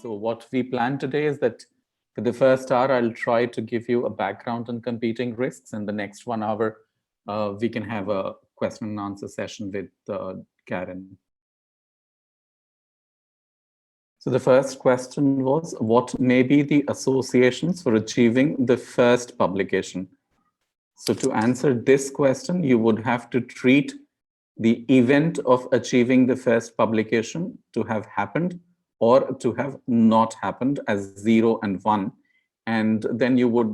So what we plan today is that for the first hour, I'll try to give you a background on competing risks, and the next 1 hour, we can have a question and answer session with Karen. So the first question was, what may be the associations for achieving the first publication? So to answer this question, you would have to treat the event of achieving the first publication to have happened or to have not happened as 0 and 1. And then you would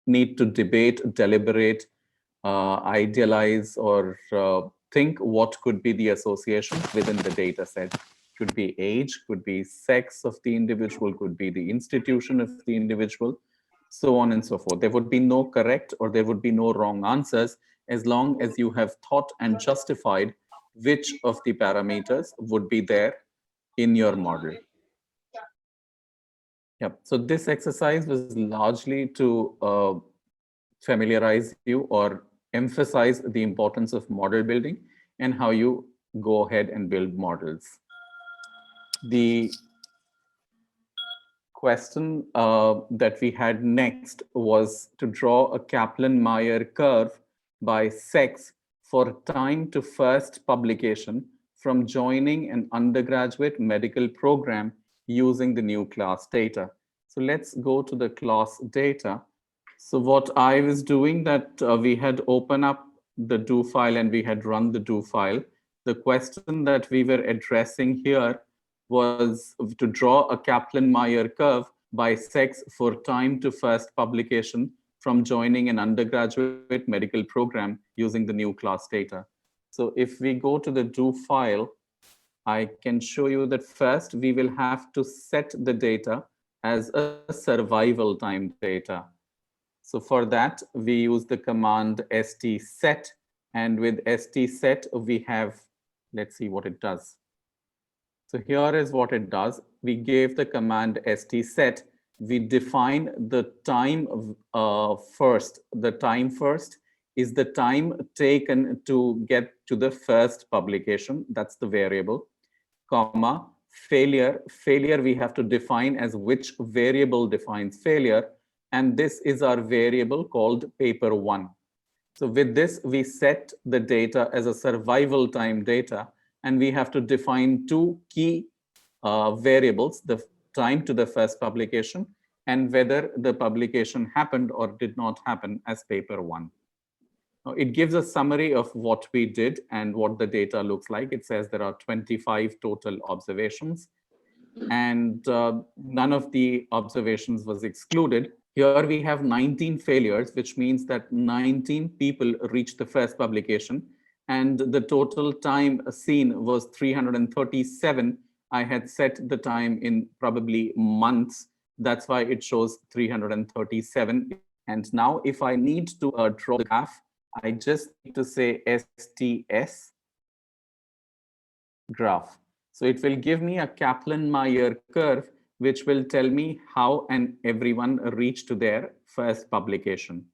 need to debate, deliberate, idealize, or think what could be the associations within the data set. Could be age, could be sex of the individual, could be the institution of the individual, so on and so forth. There would be no correct or there would be no wrong answers as long as you have thought and justified which of the parameters would be there in your model. Yep. So this exercise was largely to familiarize you or emphasize the importance of model building and how you go ahead and build models. The question that we had next was to draw a Kaplan-Meier curve by sex for time to first publication from joining an undergraduate medical program using the new class data. So let's go to the class data. So what I was doing that we had opened up the do file and we had run the do file. The question that we were addressing here was to draw a Kaplan-Meier curve by sex for time to first publication from joining an undergraduate medical program using the new class data. So if we go to the do file, I can show you that first we will have to set the data as a survival time data. So for that, we use the command stset, and with stset, we have, let's see what it does. So here is what it does. We gave the command stset. We define the time first. The time first is the time taken to get to the first publication. That's the variable, comma, failure. Failure we have to define as which variable defines failure. And this is our variable called paper 1. So with this, we set the data as a survival time data, and we have to define two key variables, the time to the first publication and whether the publication happened or did not happen as paper 1. Now, it gives a summary of what we did and what the data looks like. It says there are 25 total observations, and none of the observations was excluded. Here we have 19 failures, which means that 19 people reached the first publication, and the total time seen was 337. I had set the time in probably months. That's why it shows 337. And now if I need to draw the graph, I just need to say STS graph. So it will give me a Kaplan-Meier curve, which will tell me how and everyone reached to their first publication.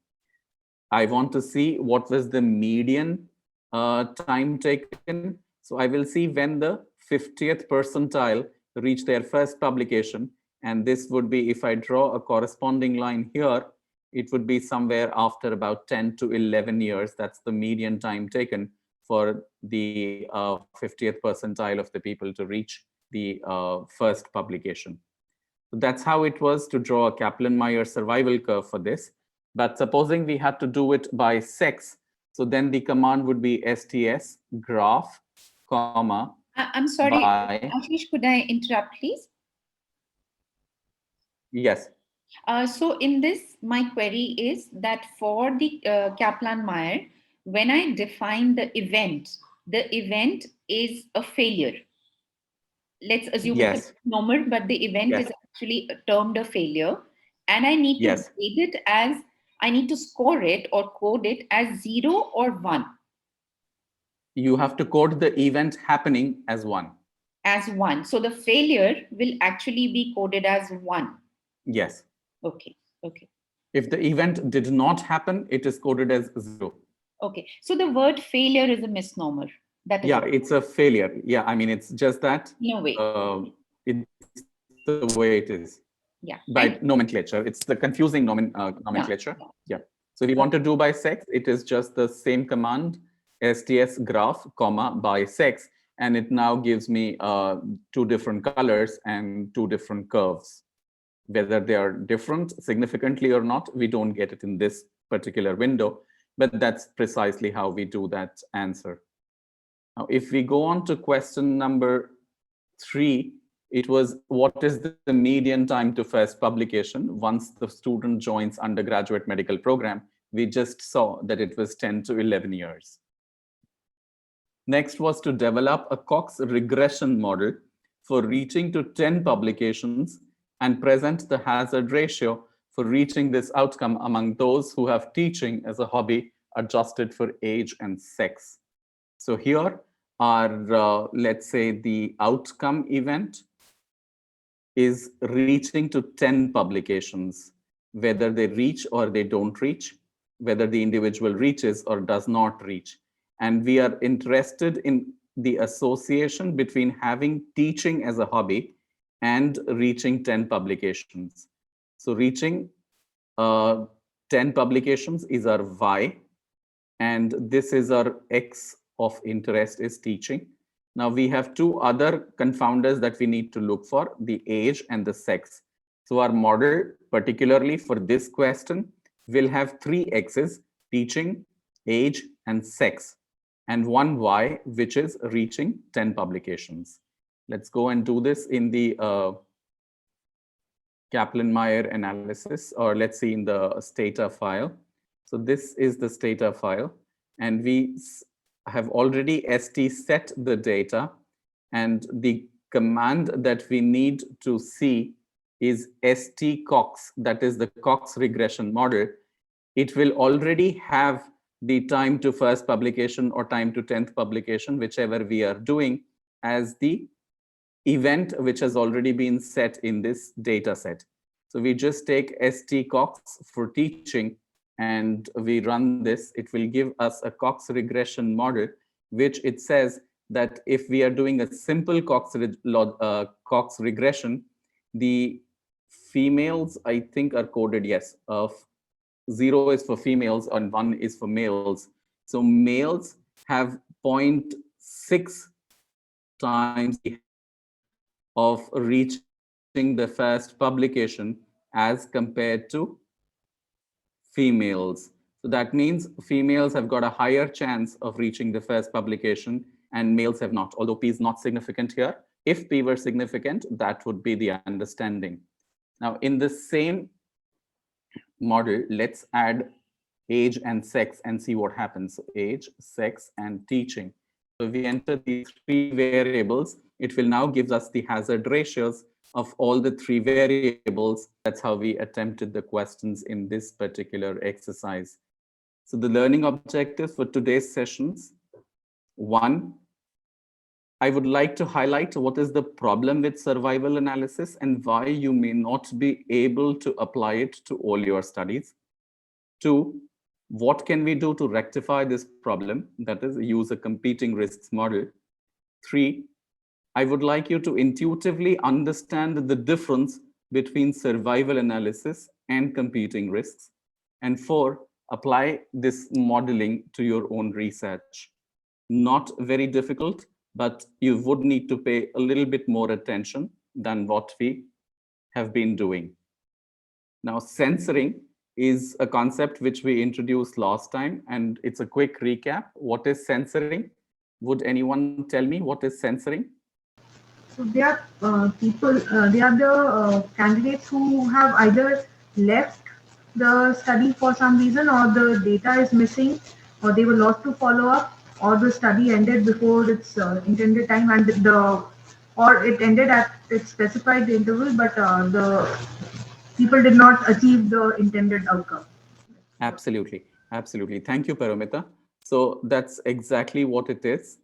I want to see what was the median time taken. So I will see when the 50th percentile reached their first publication. And this would be, if I draw a corresponding line here, it would be somewhere after about 10 to 11 years. That's the median time taken for the 50th percentile of the people to reach the first publication. So that's how it was to draw a Kaplan-Meier survival curve for this. But supposing we had to do it by sex, so then the command would be STS graph, comma. I'm sorry, Ashish, could I interrupt, please? Yes. So in this, my query is that for the Kaplan-Meier, when I define the event is a failure. Let's assume it's a misnomer, but the event is actually termed a failure. And I need to grade it as, I need to score it or code it as 0 or 1. You have to code the event happening as 1. As 1. So the failure will actually be coded as 1. Yes. Okay. Okay. If the event did not happen, it is coded as 0. Okay. So the word failure is a misnomer. That is it's a failure. Yeah, I mean, it's just that. No way. It's the way it is. Yeah. By nomenclature. It's the confusing nomenclature. Yeah. So if you want to do by sex, it is just the same command, sts graph, comma, by sex. And it now gives me two different colors and two different curves. Whether they are different significantly or not, we don't get it in this particular window, but that's precisely how we do that answer. Now, if we go on to question number 3, it was what is the median time to first publication once the student joins undergraduate medical program? We just saw that it was 10 to 11 years. Next was to develop a Cox regression model for reaching to 10 publications and present the hazard ratio for reaching this outcome among those who have teaching as a hobby adjusted for age and sex. So here are, let's say, the outcome event is reaching to 10 publications, whether they reach or they don't reach, whether the individual reaches or does not reach. And we are interested in the association between having teaching as a hobby and reaching 10 publications. So reaching 10 publications is our Y, and this is our X of interest is teaching. Now we have two other confounders that we need to look for, the age and the sex. So our model, particularly for this question, will have 3 X's, teaching, age, and sex, and 1 Y, which is reaching 10 publications. Let's go and do this in the Kaplan-Meier analysis, or let's see in the Stata file. So this is the Stata file, and we have already ST set the data, and the command that we need to see is ST-Cox, that is the Cox regression model. It will already have the time to first publication or time to 10th publication, whichever we are doing, as the event which has already been set in this data set. So we just take ST-Cox for teaching and we run this. It will give us a Cox regression model, which it says that if we are doing a simple Cox regression, the females, I think, are coded, yes, of 0 is for females and 1 is for males. So males have 0.6 times of reaching the first publication as compared to females. So that means females have got a higher chance of reaching the first publication and males have not, although P is not significant here. If P were significant, that would be the understanding. Now, in the same model, let's add age and sex and see what happens. So age, sex, and teaching. So we enter these 3 variables. It will now give us the hazard ratios of all the 3 variables. That's how we attempted the questions in this particular exercise. So the learning objectives for today's sessions: 1, I would like to highlight what is the problem with survival analysis and why you may not be able to apply it to all your studies. 2, what can we do to rectify this problem? That is, use a competing risks model. 3, I would like you to intuitively understand the difference between survival analysis and competing risks. And 4, apply this modeling to your own research. Not very difficult, but you would need to pay a little bit more attention than what we have been doing. Now, censoring is a concept which we introduced last time, and it's a quick recap. What is censoring? Would anyone tell me what is censoring? So they are they are the candidates who have either left the study for some reason, or the data is missing, or they were lost to follow up, or the study ended before its intended time, and or it ended at its specified interval, but the people did not achieve the intended outcome. Absolutely. Absolutely. Thank you, Paramita. So that's exactly what it is.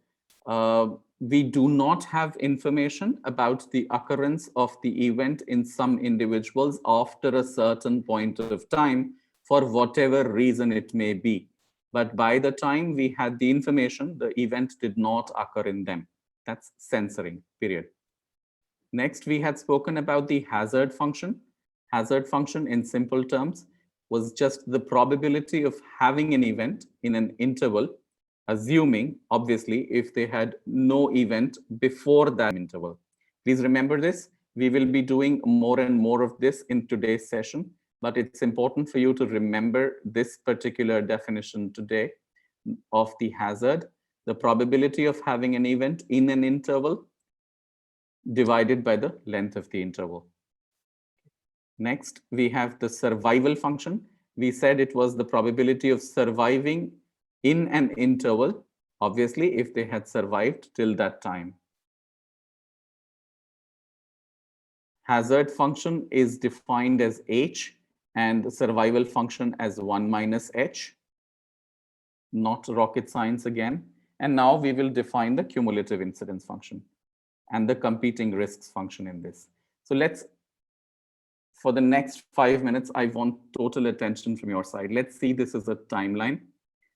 We do not have information about the occurrence of the event in some individuals after a certain point of time, for whatever reason it may be. But by the time we had the information, the event did not occur in them. That's censoring, period. Next, we had spoken about the hazard function. Hazard function in simple terms was just the probability of having an event in an interval, assuming, obviously, if they had no event before that interval. Please remember this. We will be doing more and more of this in today's session, but it's important for you to remember this particular definition today of the hazard, the probability of having an event in an interval divided by the length of the interval. Next, we have the survival function. We said it was the probability of surviving in an interval, obviously, if they had survived till that time. Hazard function is defined as h and the survival function as 1 minus h. Not rocket science again. And now we will define the cumulative incidence function and the competing risks function in this. So let's, for the next 5 minutes, I want total attention from your side. Let's see this as a timeline.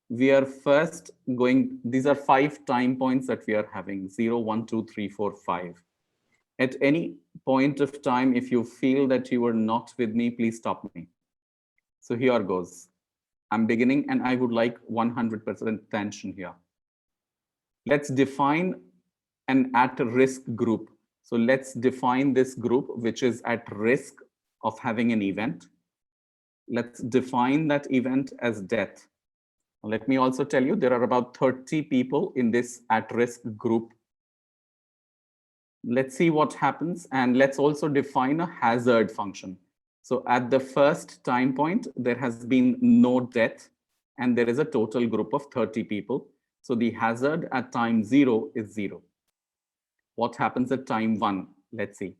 We are first going, these are 5 time points that we are having, 0, 1, 2, 3, 4, 5. At any point of time, if you feel that you are not with me, please stop me. So here goes. I'm beginning and I would like 100% attention here. Let's define an at-risk group. So let's define this group which is at risk of having an event. Let's define that event as death. Let me also tell you there are about 30 people in this at-risk group. Let's see what happens, and let's also define a hazard function. So at the first time point, there has been no death, and there is a total group of 30 people. So the hazard at time 0 is 0. What happens at time 1? Let's see.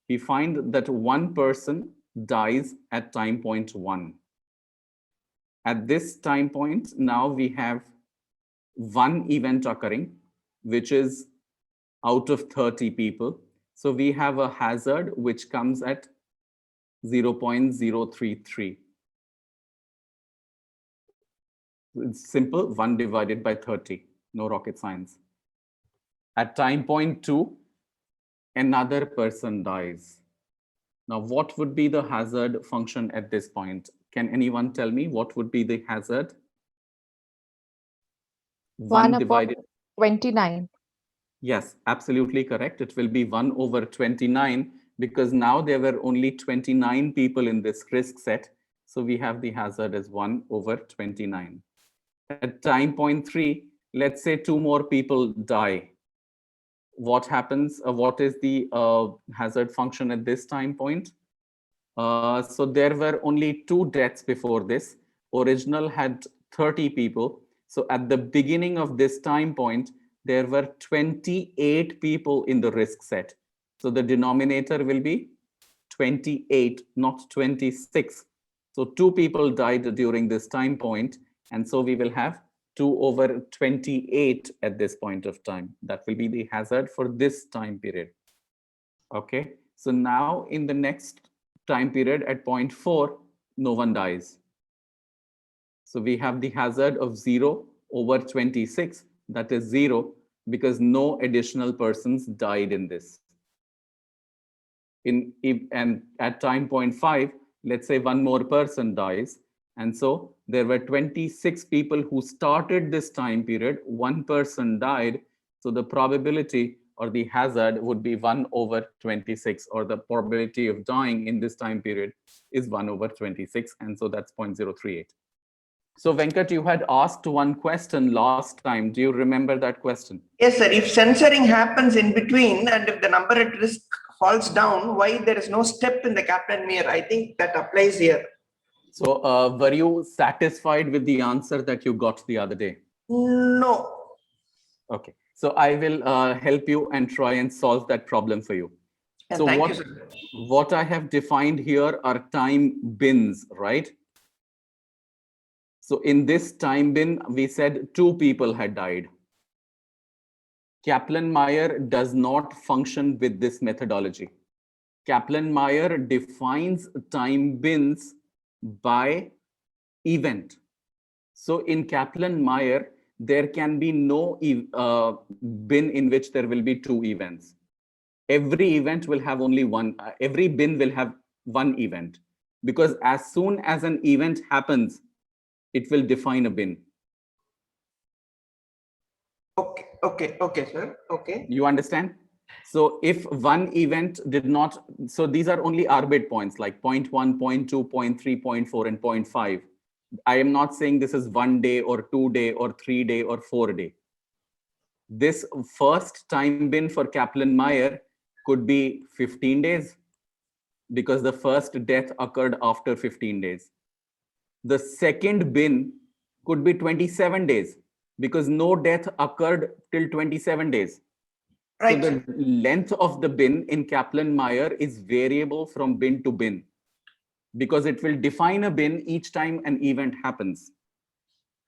We find that one person dies at time point 1. At this time point, now we have one event occurring, which is out of 30 people. So we have a hazard which comes at 0.033. It's simple, 1 divided by 30, no rocket science. At time point 2, another person dies. Now, what would be the hazard function at this point? Can anyone tell me what would be the hazard? 1 divided 29. Yes, absolutely correct. It will be 1 over 29 because now there were only 29 people in this risk set. So we have the hazard as 1 over 29. At time point 3, let's say 2 more people die. What happens? What is the hazard function at this time point? So there were only 2 deaths before this. Original had 30 people. So at the beginning of this time point, there were 28 people in the risk set. So the denominator will be 28, not 26. So 2 people died during this time point. And so we will have 2 over 28 at this point of time. That will be the hazard for this time period. Okay. So now in the next time period at point 4, no one dies. So we have the hazard of 0 over 26. That is 0 because no additional persons died in this. And at time point 5, let's say 1 more person dies. And so there were 26 people who started this time period. 1 person died. So the probability or the hazard would be 1 over 26, or the probability of dying in this time period is 1 over 26. And so that's 0.038. So Venkat, you had asked one question last time. Do you remember that question? Yes, sir. If censoring happens in between and if the number at risk falls down, why there is no step in the Kaplan-Meier? I think that applies here. So were you satisfied with the answer that you got the other day? No. Okay. So I will help you and try and solve that problem for you. And so thank you, sir. What I have defined here are time bins, right? So in this time bin, we said 2 people had died. Kaplan-Meier does not function with this methodology. Kaplan-Meier defines time bins by event. So in Kaplan-Meier, there can be no bin in which there will be 2 events. every event will have only one, every bin will have one event, because as soon as an event happens, it will define a bin. Okay, sir. Okay. You understand? So if one event did not, so these are only arbit points like 0.1, 0.2, 0.3, 0.4, and 0.5. I am not saying this is 1 day or 2 day or 3 day or 4 day. This first time bin for Kaplan-Meier could be 15 days because the first death occurred after 15 days. The second bin could be 27 days because no death occurred till 27 days. Right. So the length of the bin in Kaplan-Meier is variable from bin to bin because it will define a bin each time an event happens.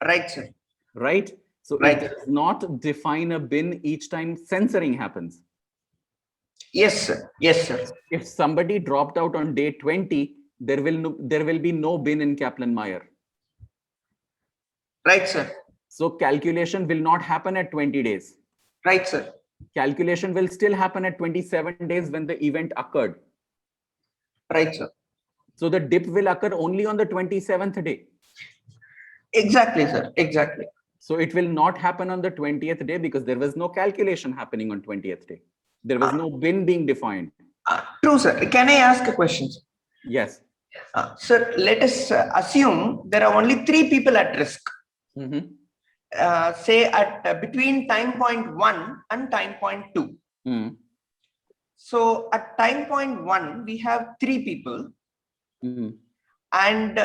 Right, sir. Right? So Right. it does not define a bin each time censoring happens. Yes, sir. Yes, sir. If somebody dropped out on day 20, there will be no bin in Kaplan-Meier. Right, sir. So calculation will not happen at 20 days. Right, sir. Calculation will still happen at 27 days when the event occurred. Right, sir. So the dip will occur only on the 27th day. Exactly, sir. Exactly. So it will not happen on the 20th day because there was no calculation happening on 20th day. There was no bin being defined. True, sir. Can I ask a question, sir? Yes. Sir, let us assume there are only 3 people at risk. Mm-hmm. Say at between time point 1 and time point 2. Mm. So at time point 1, we have 3 people. Mm. And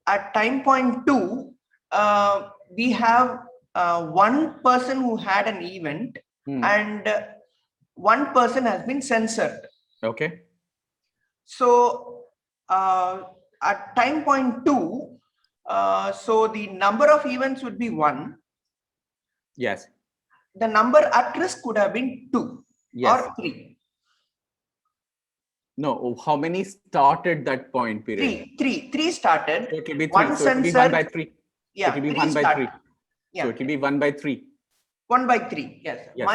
at time point 2, we have one person who had an event and one person has been censored. Okay. So at time point 2, so the number of events would be 1. Yes. The number at risk would have been 2 Yes. or 3. No, how many started that point period? 3 started. So it will be 3. One So it will be 1 censored. by 3. Yeah, it will be 3 1 by started. 3. Yeah. So it will be 1 by 3. 1 by 3. Yes. Yes.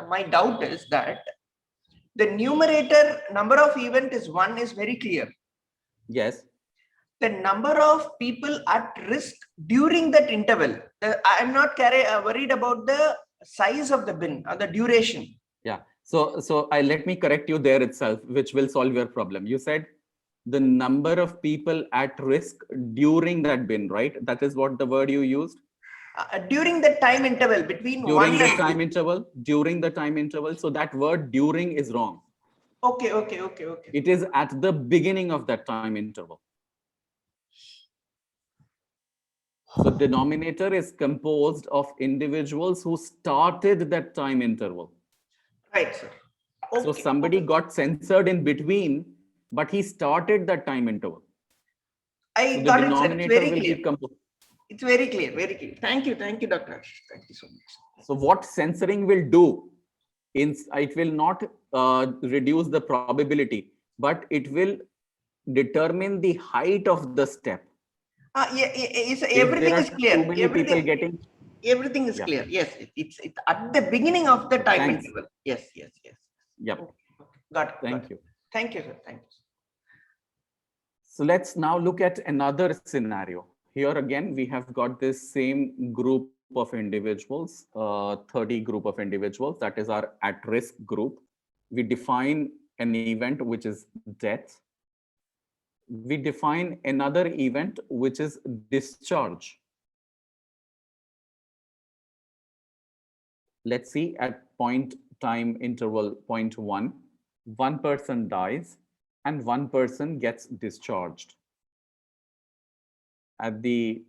My doubt is that the numerator number of event is 1 is very clear. Yes. The number of people at risk during that interval. I am not worried about the size of the bin or the duration. Yeah. So let me correct you there itself, which will solve your problem. You said the number of people at risk during that bin, right? That is what the word you used? During the time interval between During 1 the and time 2. interval? During the time interval. So that word during is wrong. Okay. It is at the beginning of that time interval. So denominator is composed of individuals who started that time interval. Right, sir. Okay. So somebody got censored in between, but he started that time interval. I So the got it, sir. It's denominator very will clear. be composed. It's very clear. Thank you, Dr. Thank you so much. So what censoring will do, it will not reduce the probability, but it will determine the height of the step. Everything is clear. Too many people getting. Everything is clear. Yes, it's at the beginning of the time Thanks. interval. Yes. Yep. Okay. Got it. Thank you. Thank you, sir. Thank you. So let's now look at another scenario. Here again, we have got this same group of individuals, 30 group of individuals. That is our at-risk group. We define an event, which is death. We define another event, which is discharge. Let's see at point time interval 0.1, one person dies and one person gets discharged.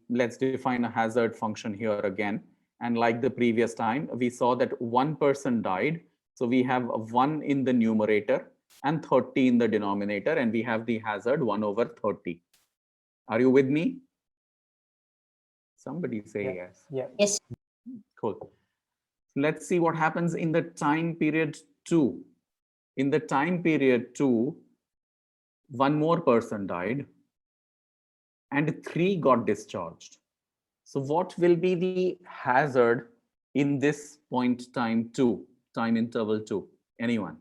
Let's define a hazard function here again. And like the previous time, we saw that one person died. So we have 1 in the numerator and 30 in the denominator, and we have the hazard 1 over 30. Are you with me? Somebody say yes. Yeah. Yes. Cool. Let's see what happens in the time period 2. In the time period 2, one more person died and 3 got discharged. So what will be the hazard in this point time 2, time interval 2? Anyone?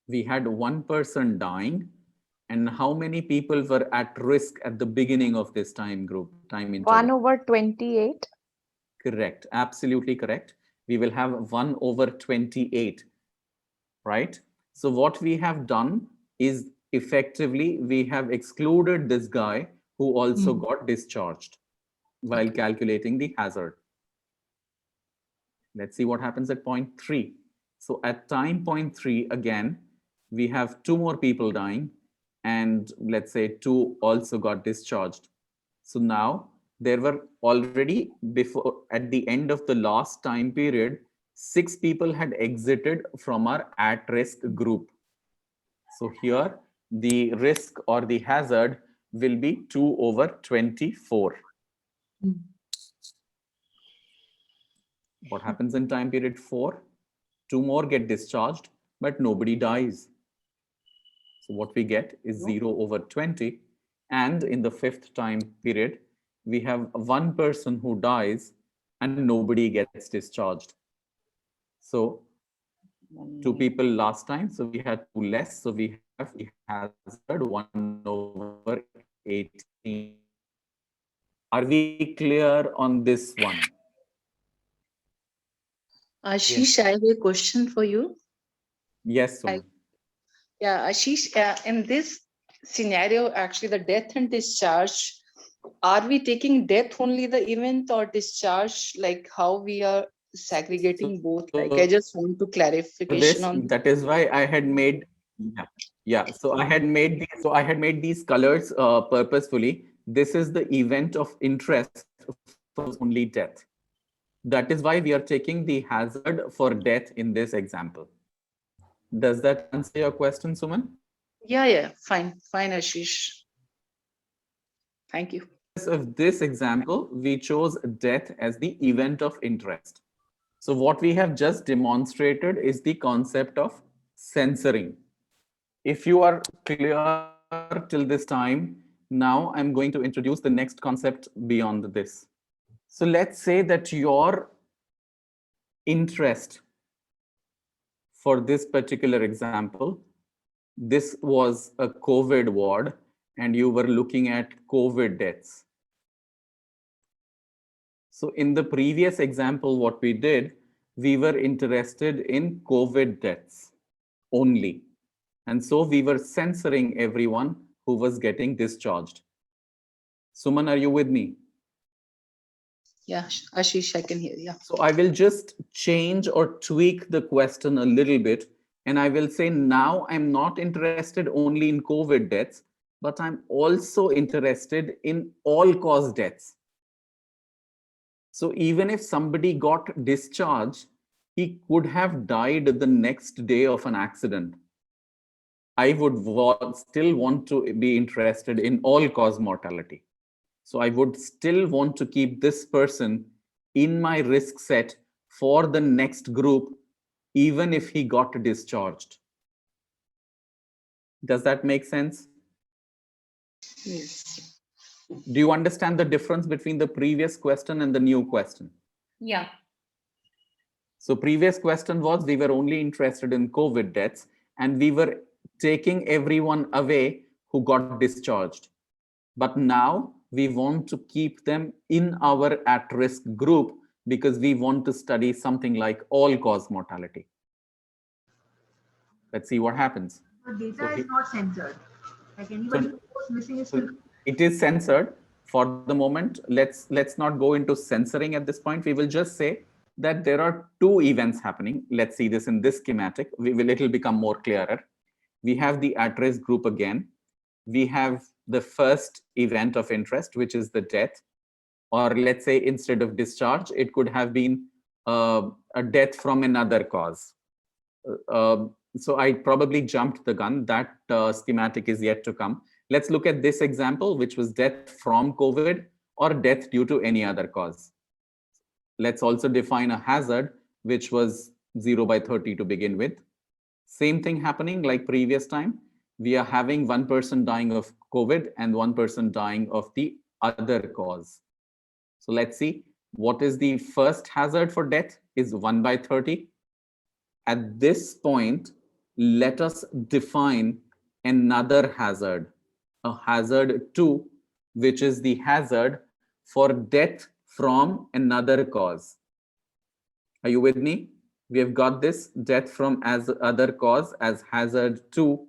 We had one person dying, and how many people were at risk at the beginning of this time interval? 1/28. Correct, absolutely correct. We will have 1/28, right? So what we have done is effectively we have excluded this guy who also got discharged while calculating the hazard. Let's see what happens at point 3. So at time point 3, again, we have 2 more people dying, and let's say 2 also got discharged. So now there were already, before at the end of the last time period, 6 people had exited from our at-risk group. So here the risk or the hazard will be 2/24. What happens in time period 4? 2 more get discharged, but nobody dies. So what we get is 0/20. And in the 5th time period, we have 1 person who dies and nobody gets discharged. So 2 people last time, so we had 2 less. So we have the hazard 1/18. Are we clear on this one? Ashish, I have a question for you. Yes, Suman. Yeah, Ashish, in this scenario, actually the death and discharge, are we taking death only the event or discharge, like how we are segregating both? Like I just want to clarification on that is why I had made so I had made these colors purposefully. This is the event of interest for only death. That is why we are taking the hazard for death in this example. Does that answer your question, Suman? Yeah, fine, Ashish. Thank you. Of this example, we chose death as the event of interest. So what we have just demonstrated is the concept of censoring. If you are clear till this time, now I'm going to introduce the next concept beyond this. So let's say that your interest for this particular example, this was a COVID ward and you were looking at COVID deaths. So in the previous example, what we did, we were interested in COVID deaths only. And so we were censoring everyone who was getting discharged. Suman, are you with me? Yeah, Ashish, I can hear you. Yeah. So I will just change or tweak the question a little bit. And I will say, now I'm not interested only in COVID deaths, but I'm also interested in all-cause deaths. So even if somebody got discharged, he could have died the next day of an accident. I would still want to be interested in all-cause mortality. So I would still want to keep this person in my risk set for the next group, even if he got discharged. Does that make sense? Yes. Do you understand the difference between the previous question and the new question? Yeah. So previous question was, we were only interested in COVID deaths and we were taking everyone away who got discharged. But now we want to keep them in our at-risk group because we want to study something like all-cause mortality. Let's see what happens. The data is not censored. Like anybody who was missing is still. It is censored for the moment. Let's not go into censoring at this point. We will just say that there are 2 events happening. Let's see this in this schematic. It'll become more clearer. We have the at-risk group again. We have the first event of interest, which is the death. Or let's say instead of discharge, it could have been a death from another cause. So I probably jumped the gun. That schematic is yet to come. Let's look at this example, which was death from COVID or death due to any other cause. Let's also define a hazard, which was 0/30 to begin with. Same thing happening like previous time. We are having 1 person dying of COVID and 1 person dying of the other cause. So let's see, What is the first hazard for death? Is 1 by 30. At this point, let us define another hazard, a hazard 2, which is the hazard for death from another cause. Are you with me? We have got this death from as other cause as hazard 2,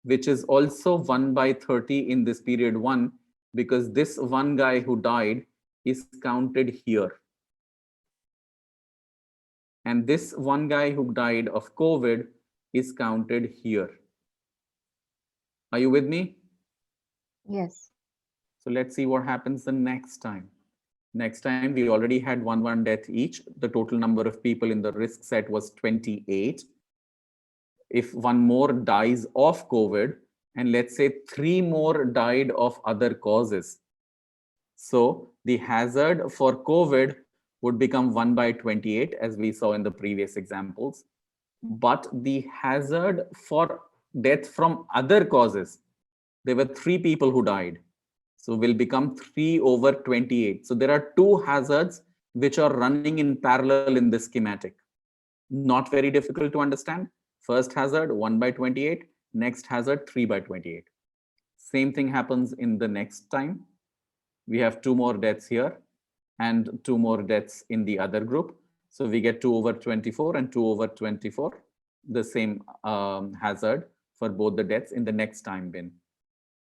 which is also 1 by 30 in this period 1, because this one guy who died is counted here. And this one guy who died of COVID is counted here. Are you with me? Yes. So let's see what happens the next time. Next time, we already had one death each. The total number of people in the risk set was 28. If one more dies of COVID, and let's say 3 more died of other causes. So the hazard for COVID would become 1 by 28, as we saw in the previous examples. But the hazard for death from other causes, there were 3 people who died. So will become 3 over 28. So there are 2 hazards which are running in parallel in this schematic. Not very difficult to understand. First hazard 1 by 28, next hazard 3 by 28. Same thing happens in the next time. We have 2 more deaths here and 2 more deaths in the other group. So we get 2 over 24 and 2 over 24, the same hazard for both the deaths in the next time bin.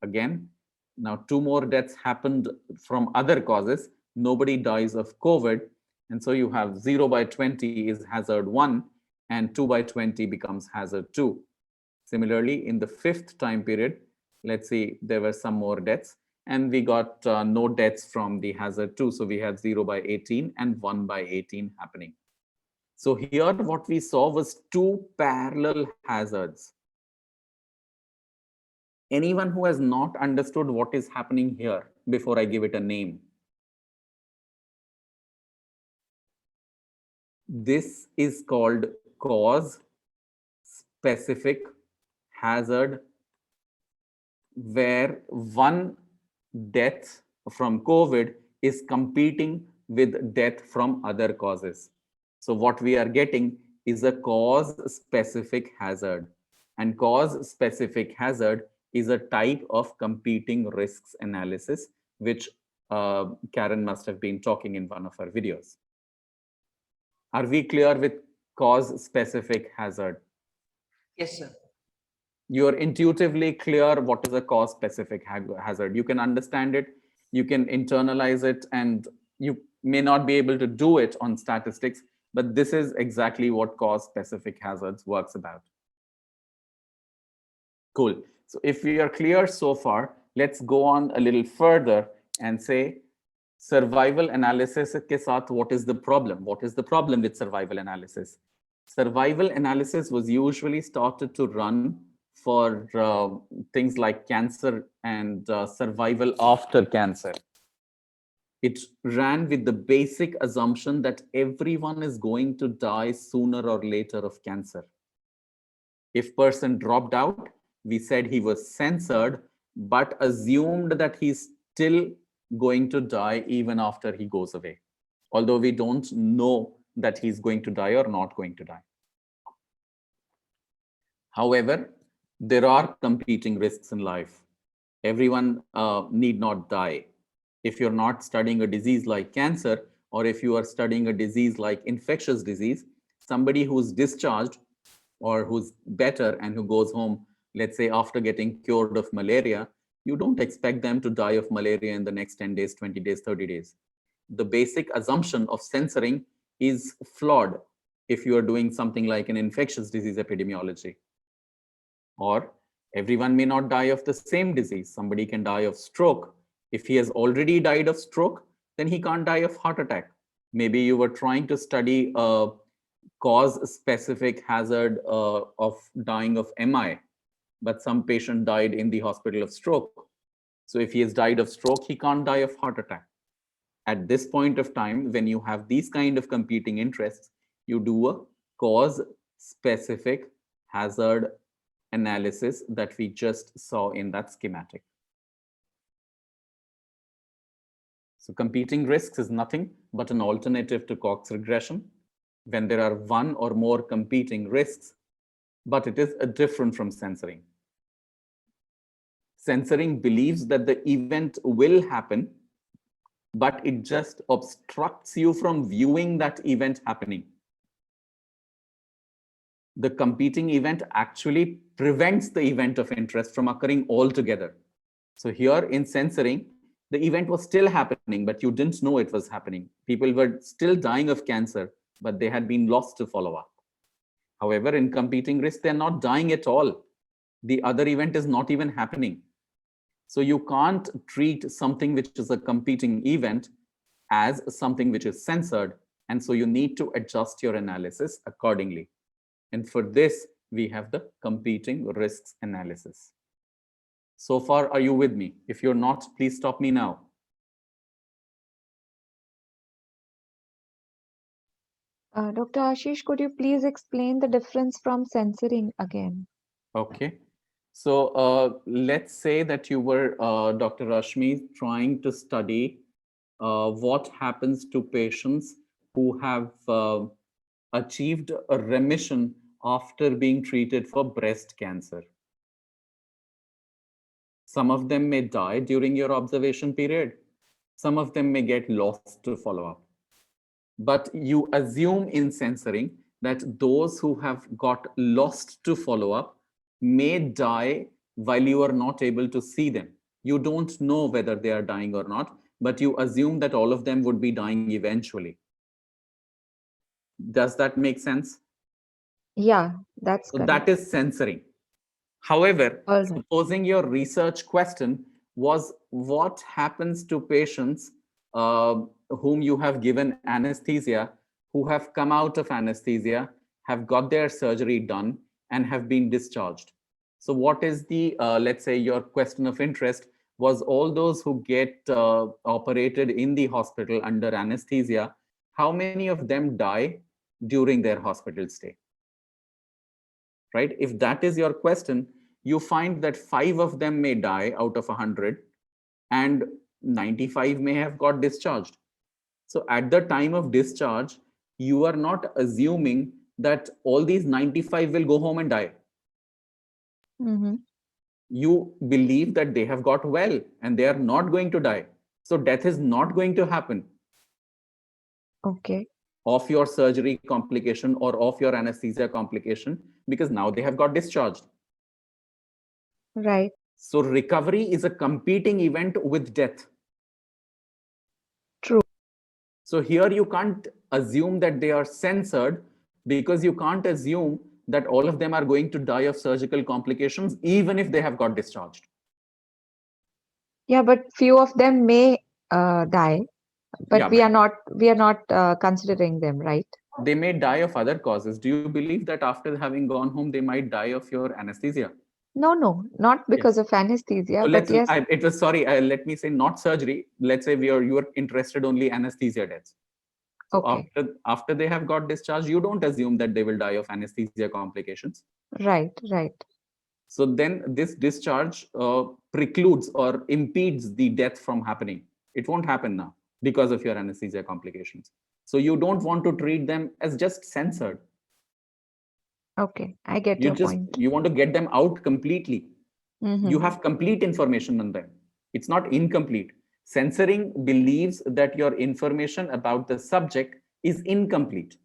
Again, now 2 more deaths happened from other causes. Nobody dies of COVID. And so you have 0 by 20 is hazard 1 and 2 by 20 becomes hazard 2. Similarly, in the 5th time period, let's see, there were some more deaths and we got no deaths from the hazard 2. So we have 0 by 18 and 1 by 18 happening. So here what we saw was 2 parallel hazards. Anyone who has not understood what is happening here before I give it a name? This is called cause specific hazard, where one death from COVID is competing with death from other causes. So what we are getting is a cause specific hazard, and cause specific hazard is a type of competing risks analysis, which Karen must have been talking in one of her videos. Are we clear with cause specific hazard? Yes, sir. You're intuitively clear what is a cause specific hazard. You can understand it, you can internalize it, and you may not be able to do it on statistics, but this is exactly what cause specific hazards works about. Cool. So if we are clear so far, let's go on a little further and say survival analysis ke saath, what is the problem? What is the problem with survival analysis? Survival analysis was usually started to run for things like cancer and survival after cancer. It ran with the basic assumption that everyone is going to die sooner or later of cancer. If person dropped out, we said he was censored, but assumed that he's still going to die even after he goes away, although we don't know that he's going to die or not going to die. However, there are competing risks in life. Everyone need not die. If you're not studying a disease like cancer, or if you are studying a disease like infectious disease, somebody who's discharged or who's better and who goes home, let's say after getting cured of malaria, you don't expect them to die of malaria in the next 10 days, 20 days, 30 days. The basic assumption of censoring is flawed if you are doing something like an infectious disease epidemiology. Or everyone may not die of the same disease. Somebody can die of stroke. If he has already died of stroke, then he can't die of heart attack. Maybe you were trying to study a cause-specific hazard of dying of MI, but some patient died in the hospital of stroke. So if he has died of stroke, he can't die of heart attack. At this point of time, when you have these kind of competing interests, you do a cause-specific hazard analysis that we just saw in that schematic. So competing risks is nothing but an alternative to Cox regression when there are one or more competing risks, but it is different from censoring. Censoring believes that the event will happen, but it just obstructs you from viewing that event happening. The competing event actually prevents the event of interest from occurring altogether. So here in censoring, the event was still happening, but you didn't know it was happening. People were still dying of cancer, but they had been lost to follow up. However, in competing risk, they're not dying at all. The other event is not even happening. So you can't treat something which is a competing event as something which is censored. And so you need to adjust your analysis accordingly. And for this, we have the competing risks analysis. So far, are you with me? If you're not, please stop me now. Dr. Ashish, could you please explain the difference from censoring again? Okay. So let's say that you were, Dr. Rashmi, trying to study what happens to patients who have achieved a remission after being treated for breast cancer. Some of them may die during your observation period. Some of them may get lost to follow up. But you assume in censoring that those who have got lost to follow up may die while you are not able to see them. You don't know whether they are dying or not, but you assume that all of them would be dying eventually. Does that make sense? Yeah, that's So correct. that is censoring. However, All right. supposing your research question was what happens to patients whom you have given anesthesia, who have come out of anesthesia, have got their surgery done, and have been discharged. So what is the, let's say your question of interest was all those who get operated in the hospital under anesthesia, how many of them die during their hospital stay? Right? If that is your question, you find that 5 of them may die out of 100 and 95 may have got discharged. So at the time of discharge, you are not assuming that all these 95 will go home and die. Mm-hmm. You believe that they have got well and they are not going to die. So death is not going to happen. Okay. Of your surgery complication or of your anesthesia complication, because now they have got discharged. Right. So recovery is a competing event with death. True. So here you can't assume that they are censored because you can't assume that all of them are going to die of surgical complications, even if they have got discharged. Yeah, but few of them may die, but Yeah, we are not considering them, right? they may die of other causes. Do you believe that after having gone home, they might die of your anesthesia? No, not because Yes. of anesthesia, So but yes. it was, sorry, let me say not surgery. Let's say you are interested only anesthesia deaths. So Okay. after they have got discharged, you don't assume that they will die of anesthesia complications. Right. So then this discharge precludes or impedes the death from happening. It won't happen now because of your anesthesia complications. So you don't want to treat them as just censored. Okay, I get your point. You want to get them out completely. Mm-hmm. You have complete information on them. It's not incomplete. Censoring believes that your information about the subject is incomplete.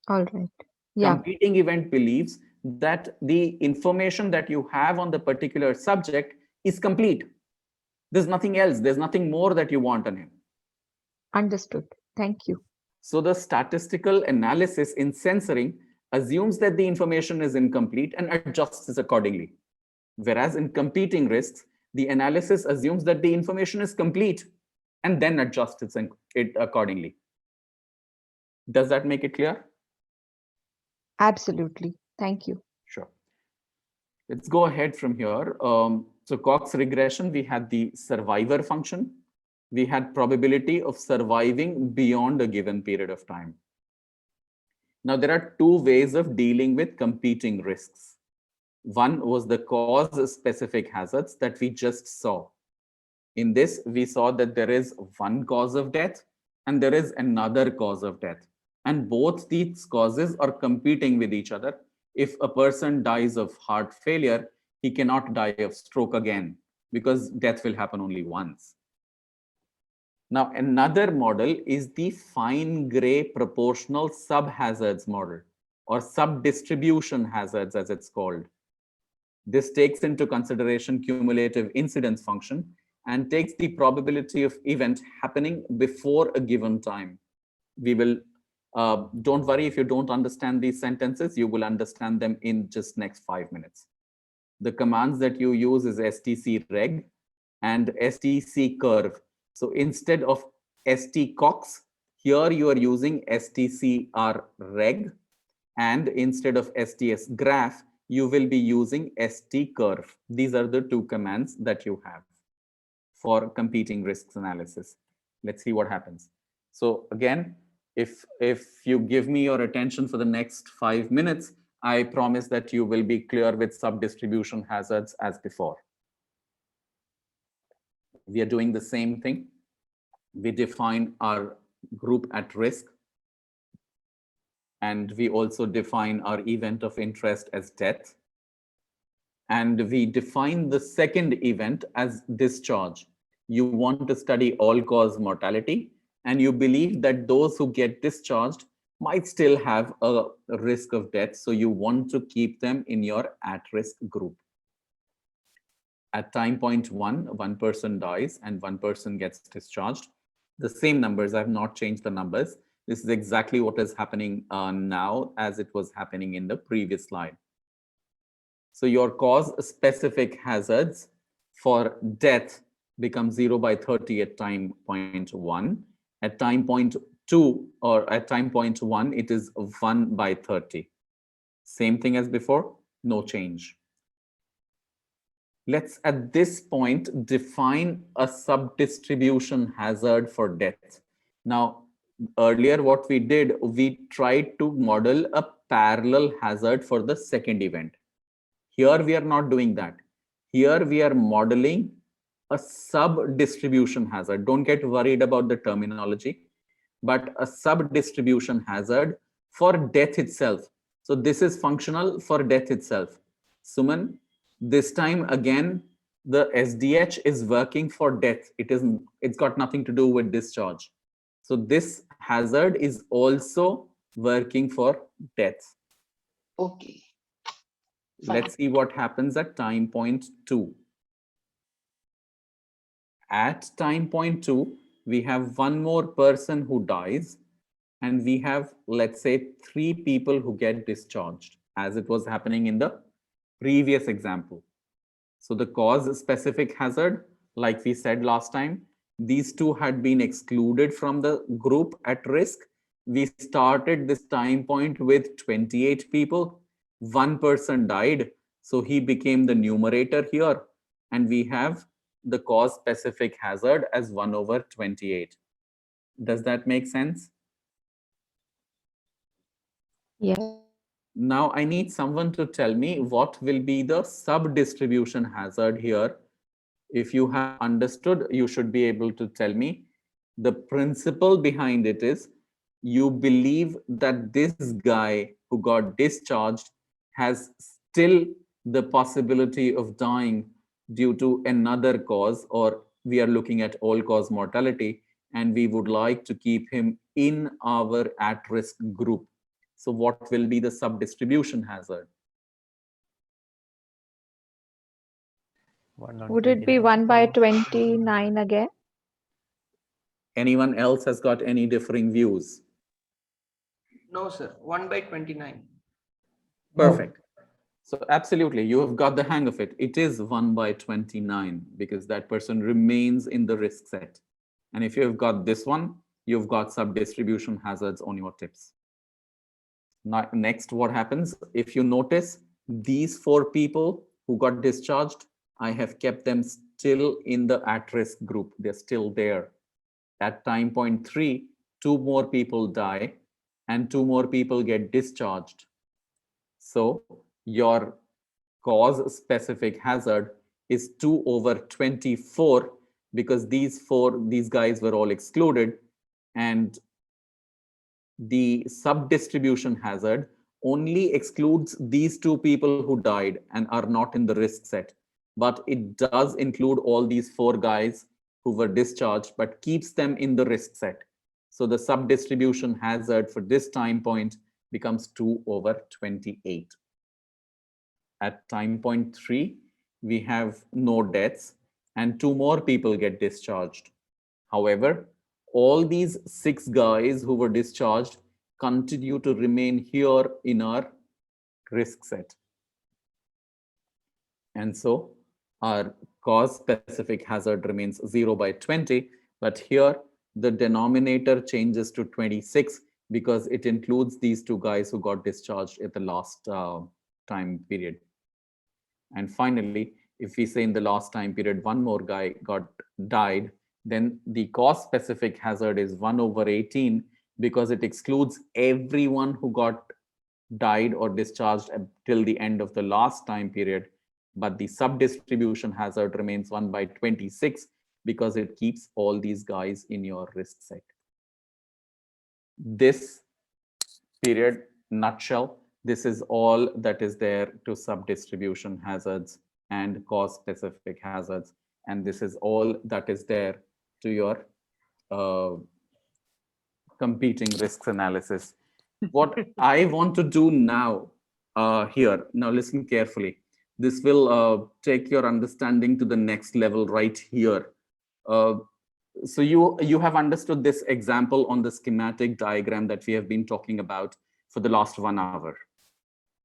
All right. Yeah. Competing event believes that the information that you have on the particular subject is complete. There's nothing else. There's nothing more that you want on him. Understood. Thank you. So the statistical analysis in censoring assumes that the information is incomplete and adjusts it accordingly. Whereas in competing risks, the analysis assumes that the information is complete and then adjusts it accordingly. Does that make it clear? Absolutely. Thank you. Sure. Let's go ahead from here. So Cox regression, we had the survivor function. We had probability of surviving beyond a given period of time. Now, there are two ways of dealing with competing risks. One was the cause-specific hazards that we just saw. In this, we saw that there is one cause of death and there is another cause of death. And both these causes are competing with each other. If a person dies of heart failure, he cannot die of stroke again because death will happen only once. Now, another model is the fine gray proportional subhazards model, or subdistribution hazards as it's called. This takes into consideration cumulative incidence function and takes the probability of event happening before a given time. We will, don't worry if you don't understand these sentences, you will understand them in just next 5 minutes. The commands that you use is stcreg and stccurve. So instead of stcox, here you are using stcrreg, and instead of stsgraph, you will be using stcurve. These are the two commands that you have for competing risks analysis. Let's see what happens. So again, if you give me your attention for the next 5 minutes, I promise that you will be clear with subdistribution hazards as before. We are doing the same thing. We define our group at risk, and we also define our event of interest as death. And we define the second event as discharge. You want to study all-cause mortality, and you believe that those who get discharged might still have a risk of death, so you want to keep them in your at-risk group. At time point 1 person dies and 1 person gets discharged. The same numbers, I've not changed the numbers. This is exactly what is happening now as it was happening in the previous slide. So your cause-specific hazards for death become 0 by 30 at time point 1. At time point 2 or at time point 1, it is 1 by 30. Same thing as before, no change. Let's at this point define a subdistribution hazard for death. Now, earlier what we did, we tried to model a parallel hazard for the second event. Here we are not doing that. Here we are modeling a sub-distribution hazard. Don't get worried about the terminology, but a sub-distribution hazard for death itself. So this is functional for death itself. Suman, this time again, the SDH is working for death. It's got nothing to do with discharge. So this hazard is also working for death. Okay. Let's see what happens at time point 2. At time point 2, we have 1 more person who dies, and we have, let's say, 3 people who get discharged, as it was happening in the previous example. So the cause-specific hazard, like we said last time, these 2 had been excluded from the group at risk. We started this time point with 28 people. 1 person died, so he became the numerator here, and we have the cause-specific hazard as 1 over 28. Does that make sense? Yes. Now I need someone to tell me what will be the sub-distribution hazard here. If you have understood, you should be able to tell me. The principle behind it is you believe that this guy who got discharged has still the possibility of dying due to another cause, or we are looking at all-cause mortality, and we would like to keep him in our at-risk group. So what will be the sub-distribution hazard? Would it be 1 by 29 again? Anyone else has got any differing views? No, sir. 1 by 29. Perfect. So absolutely, you have got the hang of it. It is 1 by 29 because that person remains in the risk set. And if you have got this one, you've got sub-distribution hazards on your tips. Now, next, what happens? If you notice, these 4 people who got discharged, I have kept them still in the at-risk group. They're still there. At time point 3, 2 more people die and 2 more people get discharged. So your cause-specific hazard is 2 over 24 because these guys were all excluded, and the sub-distribution hazard only excludes these 2 people who died and are not in the risk set. But it does include all these 4 guys who were discharged, but keeps them in the risk set. So the sub-distribution hazard for this time point becomes 2/28. At time point 3, we have no deaths and 2 more people get discharged. However, all these 6 guys who were discharged continue to remain here in our risk set. And so our cause specific hazard remains 0/20, but here the denominator changes to 26 because it includes these 2 guys who got discharged at the last time period. And finally, if we say in the last time period, 1 more guy died, then the cause specific hazard is 1/18 because it excludes everyone who died or discharged till the end of the last time period. But the sub-distribution hazard remains 1/26 because it keeps all these guys in your risk set. This period, nutshell, this is all that is there to sub-distribution hazards and cause specific hazards. And this is all that is there to your competing risks analysis. What I want to do now here, now listen carefully. This will take your understanding to the next level right here. So you have understood this example on the schematic diagram that we have been talking about for the last 1 hour.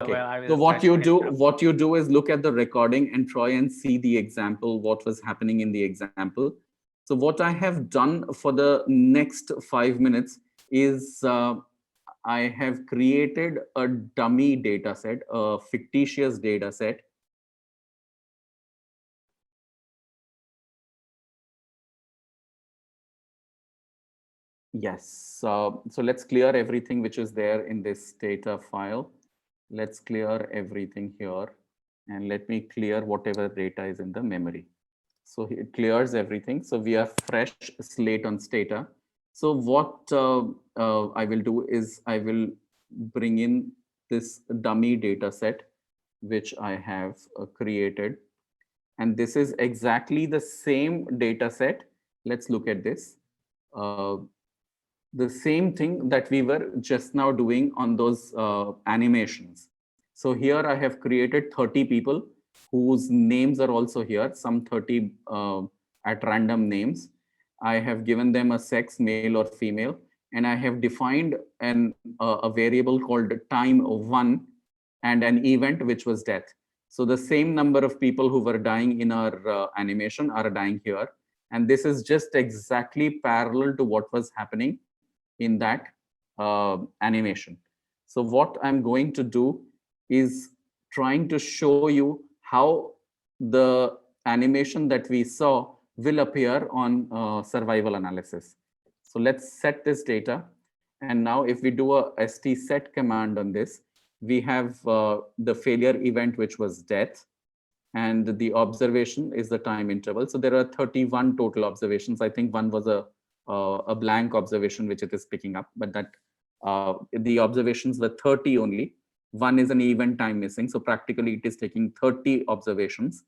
Okay. Well, So what you do is look at the recording and try and see the example, what was happening in the example. So what I have done for the next 5 minutes is I have created a dummy data set, a fictitious data set. Yes, so let's clear everything which is there in this data file. Let's clear everything here, and let me clear whatever data is in the memory. So it clears everything. So we are fresh slate on Stata. So what I will do is I will bring in this dummy data set, which I have created. And this is exactly the same data set. Let's look at this. The same thing that we were just now doing on those animations. So here I have created 30 people whose names are also here, some 30 at random names. I have given them a sex, male or female, and I have defined a variable called time1 and an event which was death. So the same number of people who were dying in our animation are dying here. And this is just exactly parallel to what was happening in that animation. So what I'm going to do is trying to show you how the animation that we saw will appear on survival analysis. So let's set this data. And now if we do a st-set command on this, we have the failure event, which was death. And the observation is the time interval. So there are 31 total observations. I think one was a blank observation, which it is picking up, but that the observations were 30 only. One is an event time missing. So practically it is taking 30 observations.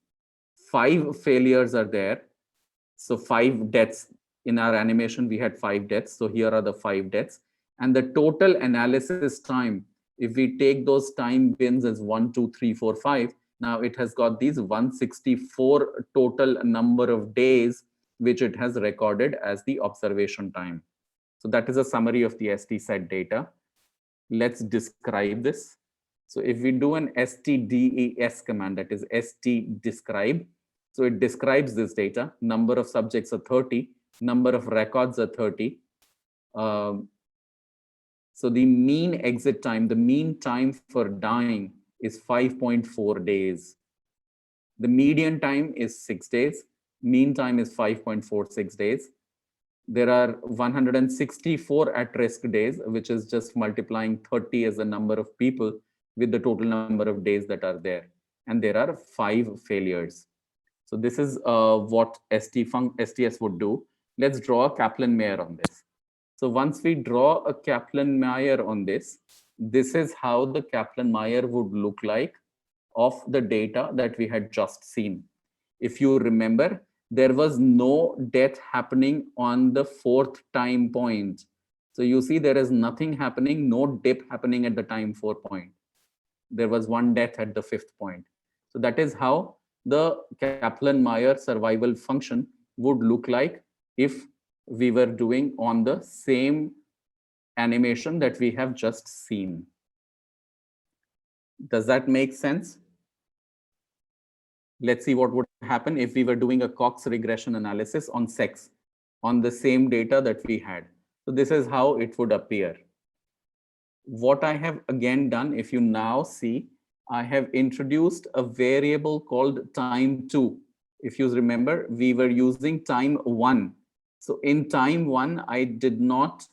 5 failures are there. So 5 deaths. In our animation, we had 5 deaths. So here are the 5 deaths. And the total analysis time, if we take those time bins as 1, 2, 3, 4, 5, now it has got these 164 total number of days, which it has recorded as the observation time. So that is a summary of the st-set data. Let's describe this. So if we do an stdes command, that is stdescribe, so it describes this data. Number of subjects are 30, number of records are 30. So the mean exit time, the mean time for dying is 5.4 days. The median time is 6 days. Mean time is 5.46 days. There are 164 at-risk days, which is just multiplying 30 as the number of people with the total number of days that are there. And there are 5 failures. So this is what STS would do. Let's draw a Kaplan-Meier on this. So once we draw a Kaplan-Meier on this, this is how the Kaplan-Meier would look like of the data that we had just seen. If you remember, there was no death happening on the 4th time point. So you see there is nothing happening, no dip happening at the time 4 point. There was one death at the 5th point. So that is how the Kaplan-Meier survival function would look like if we were doing on the same animation that we have just seen. Does that make sense? Let's see what would happen if we were doing a Cox regression analysis on sex on the same data that we had. So this is how it would appear. What I have again done, if you now see, I have introduced a variable called time2. If you remember, we were using time1. So in time1, I did not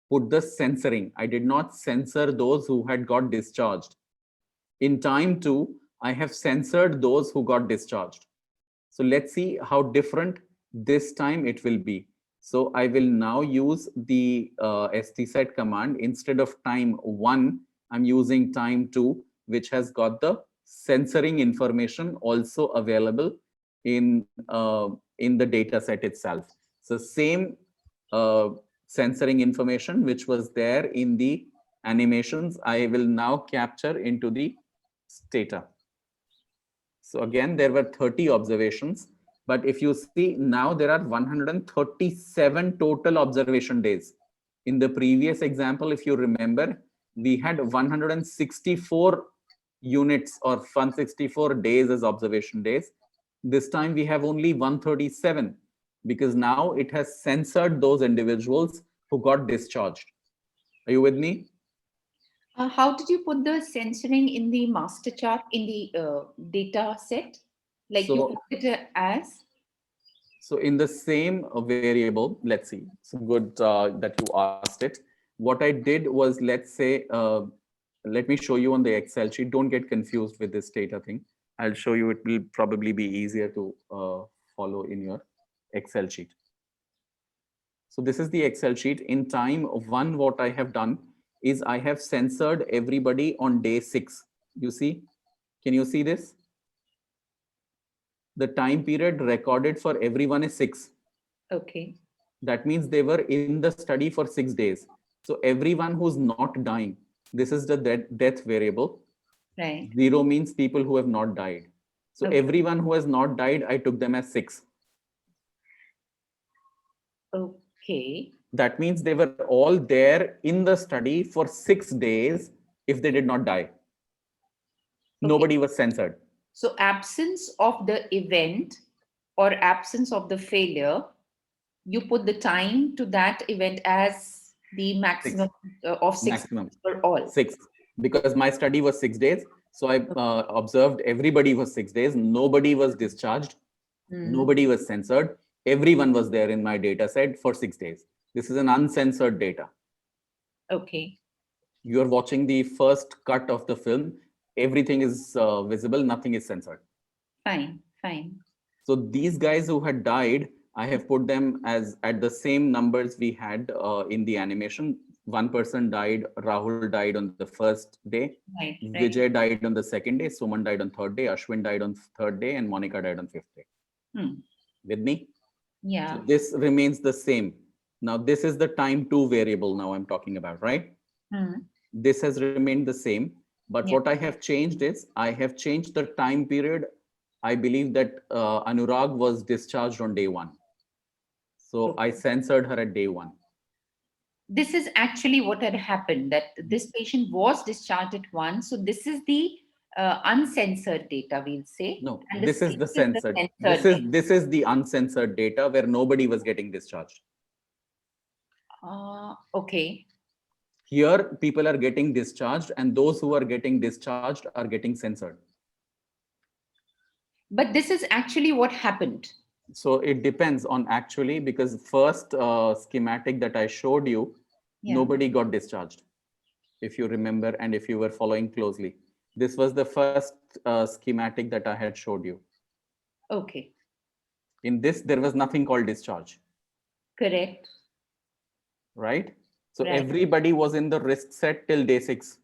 put the censoring. I did not censor those who had got discharged. In time2, I have censored those who got discharged. So let's see how different this time it will be. So I will now use the stset command. Instead of time1, I'm using time2, which has got the censoring information also available in the data set itself. So same censoring information which was there in the animations, I will now capture into the data. So again, there were 30 observations, but if you see now there are 137 total observation days. In the previous example, if you remember, we had 164 units or 164 days as observation days. This time we have only 137 because now it has censored those individuals who got discharged. Are you with me? How did you put the censoring in the master chart in the data set? Like So, you put it as? So in the same variable, let's see, it's good that you asked it. What I did was, let's say, let me show you on the Excel sheet. Don't get confused with this data thing. I'll show you, it will probably be easier to follow in your Excel sheet. So this is the Excel sheet. In time1, what I have done is I have censored everybody on day 6. You see, can you see this? The time period recorded for everyone is 6. Okay. That means they were in the study for 6 days. So everyone who's not dying, this is the death variable. Right. 0 means people who have not died. So Okay. everyone who has not died, I took them as 6. Okay. That means they were all there in the study for 6 days if they did not die. Okay. Nobody was censored. So absence of the event or absence of the failure, you put the time to that event as the maximum of 6 maximum for all. 6, because my study was 6 days. So I observed everybody was 6 days. Nobody was discharged. Nobody was censored. Everyone was there in my data set for 6 days. This is an uncensored data. Okay. You're watching the first cut of the film. Everything is visible. Nothing is censored. Fine, fine. So these guys who had died, I have put them as at the same numbers we had in the animation. One person died, Rahul died on the first day. Right, Vijay died on the second day. Suman died on third day. Ashwin died on third day. And Monica died on 5th day. With me? Yeah. So this remains the same. Now, this is the time2 variable now I'm talking about, right? This has remained the same. But what I have changed is I have changed the time period. I believe that Anurag was discharged on day 1. So I censored her at day 1. This is actually what had happened, that this patient was discharged at 1. So this is the uncensored data, we'll say. No, and this is the censored. censored This is the uncensored data where nobody was getting discharged. Okay. Here, people are getting discharged, and those who are getting discharged are getting censored. But this is actually what happened. So it depends on actually, because first schematic that I showed you, nobody got discharged. If you remember, and if you were following closely, this was the first schematic that I had showed you. Okay, In this, there was nothing called discharge, correct. right? So Right. everybody was in the risk set till day 6.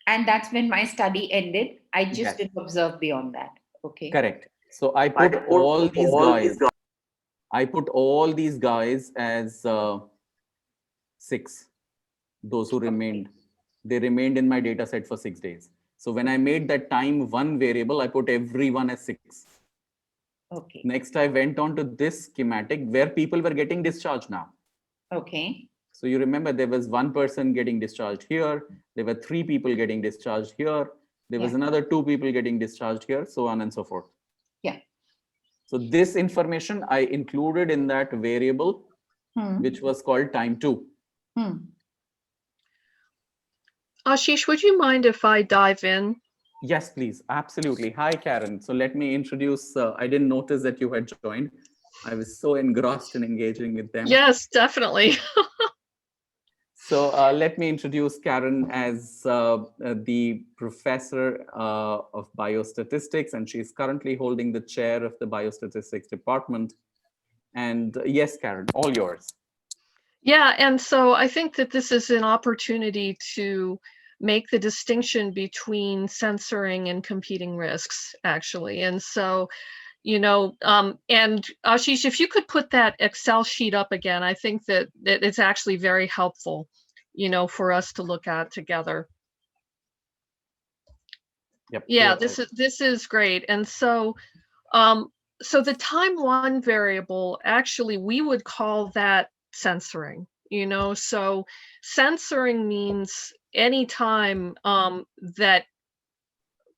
And that's when my study ended. I just Yes. didn't observe beyond that. Okay. Correct. So I put all these guys. I put all these guys as 6. Those who remained, they remained in my data set for 6 days. So when I made that time 1 variable, I put everyone as 6. Okay. Next, I went on to this schematic where people were getting discharged now. Okay. So you remember there was 1 person getting discharged here. There were 3 people getting discharged here. There was Yeah. another 2 people getting discharged here, so on and so forth. Yeah. So this information I included in that variable, which was called time 2. Ashish, would you mind if I dive in? Yes, please. Absolutely. Hi, Karen. So let me introduce, I didn't notice that you had joined. I was so engrossed in engaging with them. Yes, definitely. So let me introduce Karen as the professor of biostatistics, and she's currently holding the chair of the biostatistics department. And yes, Karen, all yours. Yeah, and so I think that this is an opportunity to make the distinction between censoring and competing risks, actually. And so, you know, and Ashish, if you could put that Excel sheet up again, I think that it's actually very helpful, you know, for us to look at together. Yep. Yeah, this is great. And so, so the time 1 variable, actually, we would call that censoring, you know. So censoring means any time that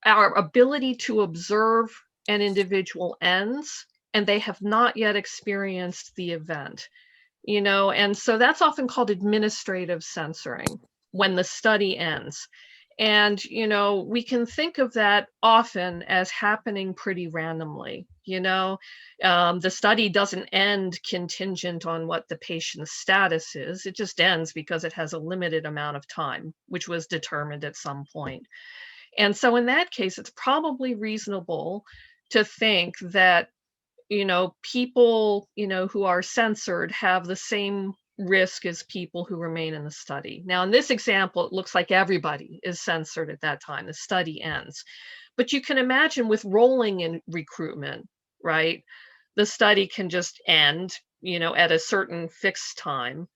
our ability to observe an individual ends and they have not yet experienced the event, you know. And so that's often called administrative censoring when the study ends. And, you know, we can think of that often as happening pretty randomly. You know, the study doesn't end contingent on what the patient's status is. It just ends because it has a limited amount of time, which was determined at some point. And so in that case, it's probably reasonable to think that, you know, people, you know, who are censored have the same risk as people who remain in the study. Now, in this example, it looks like everybody is censored at that time. The study ends. But you can imagine with rolling in recruitment, right? The study can just end, you know, at a certain fixed time.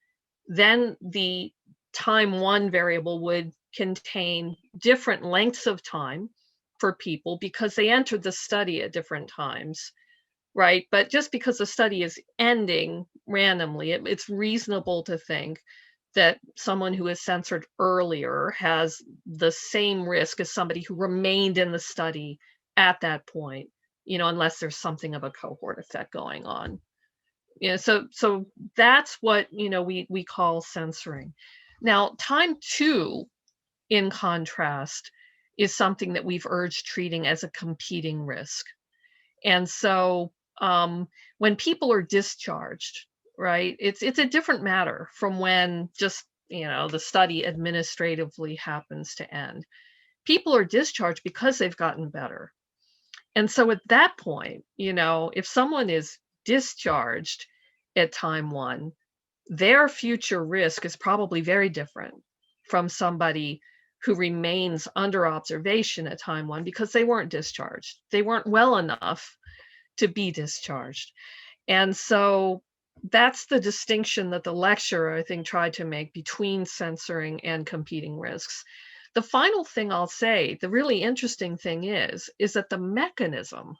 Then the time 1 variable would contain different lengths of time for people because they entered the study at different times. Right. But just because the study is ending randomly, it's reasonable to think that someone who is censored earlier has the same risk as somebody who remained in the study at that point, you know, unless there's something of a cohort effect going on. Yeah, so that's what, you know, we call censoring. Now, time 2, in contrast, is something that we've urged treating as a competing risk. And so when people are discharged, right, it's a different matter from when just, you know, the study administratively happens to end. People are discharged because they've gotten better. And so at that point, you know, if someone is discharged at time 1, their future risk is probably very different from somebody who remains under observation at time 1 because they weren't discharged. They weren't well enough to be discharged. And so that's the distinction that the lecturer, I think, tried to make between censoring and competing risks. The final thing I'll say, the really interesting thing is that the mechanism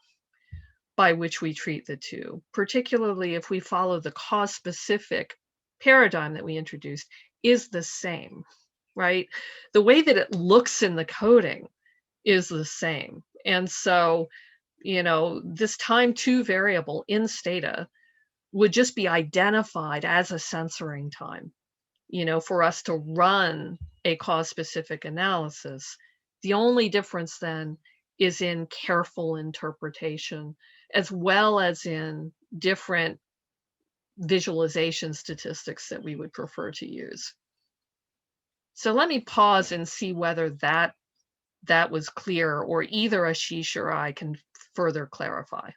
by which we treat the two, particularly if we follow the cause-specific paradigm that we introduced, is the same, right? The way that it looks in the coding is the same. And so, you know, this time 2 variable in Stata would just be identified as a censoring time, you know, for us to run a cause-specific analysis. The only difference then is in careful interpretation, as well as in different visualization statistics that we would prefer to use. So let me pause and see whether that was clear, or either Ashish or I can further clarify.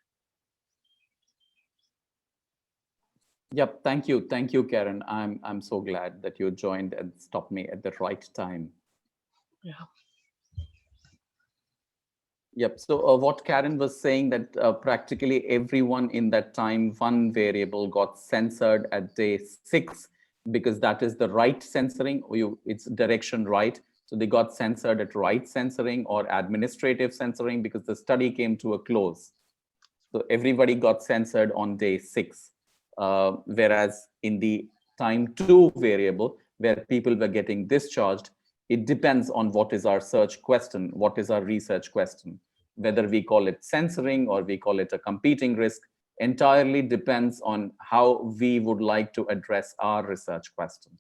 Yep, thank you, Karen. I'm so glad that you joined and stopped me at the right time. Yeah. Yep. So what Karen was saying that practically everyone in that time, one variable got censored at day 6 because that is the right censoring. It's direction right. So they got censored at right censoring or administrative censoring because the study came to a close. So everybody got censored on day 6. Whereas in the time 2 variable, where people were getting discharged, it depends on what is our search question, what is our research question. Whether we call it censoring or we call it a competing risk entirely depends on how we would like to address our research question.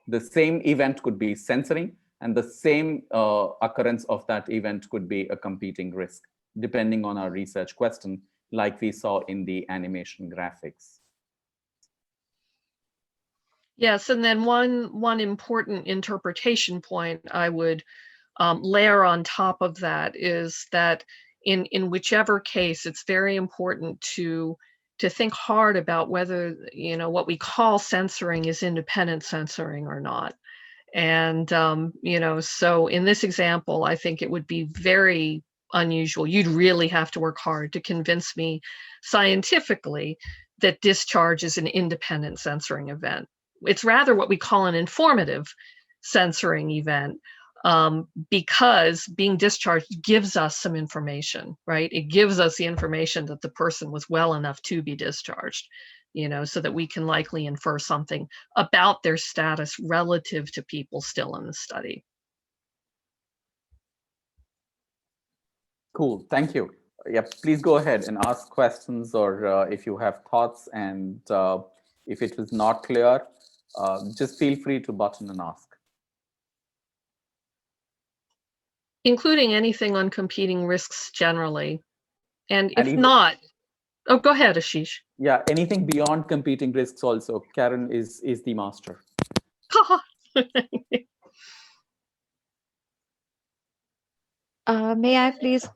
The same event could be censoring, and the same occurrence of that event could be a competing risk, depending on our research question, like we saw in the animation graphics. Yes, and then one important interpretation point I would layer on top of that is that in whichever case, it's very important to think hard about whether, you know, what we call censoring is independent censoring or not. And, you know, so in this example, I think it would be very unusual. You'd really have to work hard to convince me scientifically that discharge is an independent censoring event. It's rather what we call an informative censoring event, because being discharged gives us some information, right? It gives us the information that the person was well enough to be discharged, you know, so that we can likely infer something about their status relative to people still in the study. Cool, thank you. Yep, please go ahead and ask questions, or if you have thoughts, and if it was not clear, just feel free to button and ask. Including anything on competing risks generally. And if even, not, oh, go ahead, Ashish. Yeah, anything beyond competing risks also. Karen is the master. May I please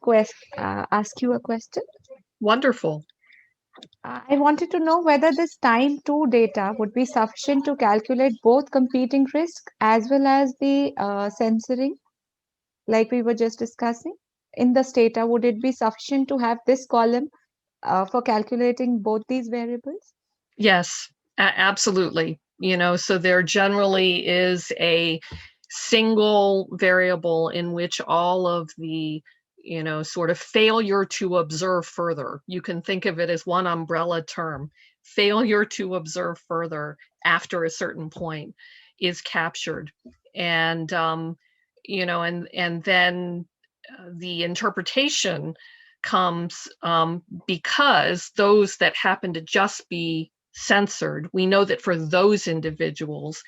ask you a question? Wonderful. I wanted to know whether this time 2 data would be sufficient to calculate both competing risk as well as the censoring, like we were just discussing. In the data, would it be sufficient to have this column for calculating both these variables? Yes, absolutely. You know, so there generally is a single variable in which all of the, you know, sort of failure to observe further. You can think of it as one umbrella term. Failure to observe further after a certain point is captured. And, you know, and then the interpretation comes because those that happen to just be censored, we know that for those individuals,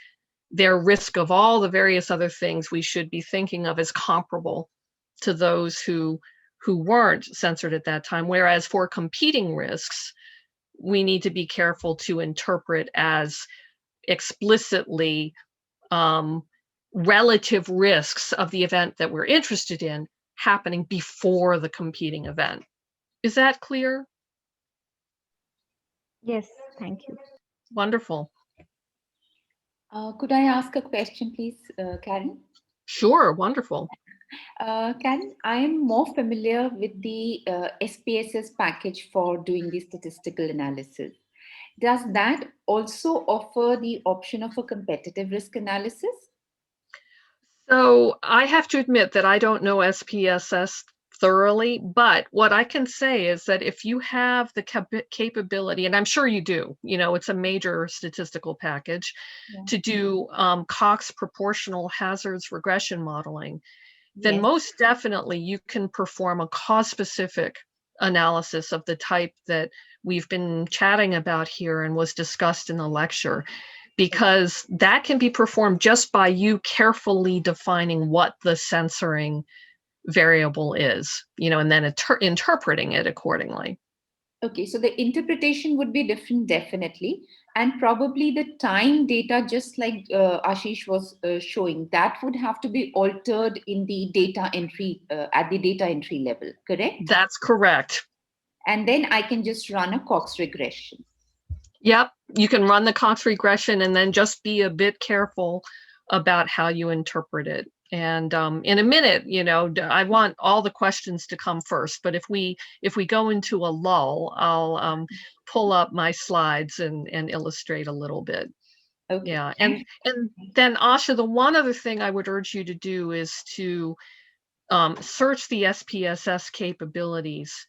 their risk of all the various other things we should be thinking of as comparable to those who weren't censored at that time. Whereas for competing risks, we need to be careful to interpret as explicitly relative risks of the event that we're interested in happening before the competing event. Is that clear? Yes, thank you. Wonderful. Could I ask a question, please, Karen? Sure, wonderful. Karen, I am more familiar with the SPSS package for doing the statistical analysis. Does that also offer the option of a competitive risk analysis? So I have to admit that I don't know SPSS thoroughly, but what I can say is that if you have the capability, and I'm sure you do, you know, it's a major statistical package, to do Cox proportional hazards regression modeling, then most definitely you can perform a cause-specific analysis of the type that we've been chatting about here and was discussed in the lecture, because that can be performed just by you carefully defining what the censoring variable is, you know, and then interpreting it accordingly. Okay, so the interpretation would be different, definitely. And probably the time data, just like Ashish was showing, that would have to be altered in the data entry, at the data entry level, correct? That's correct. And then I can just run a Cox regression. Yep, you can run the Cox regression and then just be a bit careful about how you interpret it. And in a minute, I want all the questions to come first, but if we go into a lull, I'll pull up my slides and illustrate a little bit. Okay. Yeah, and then Asha, the one other thing I would urge you to do is to search the SPSS capabilities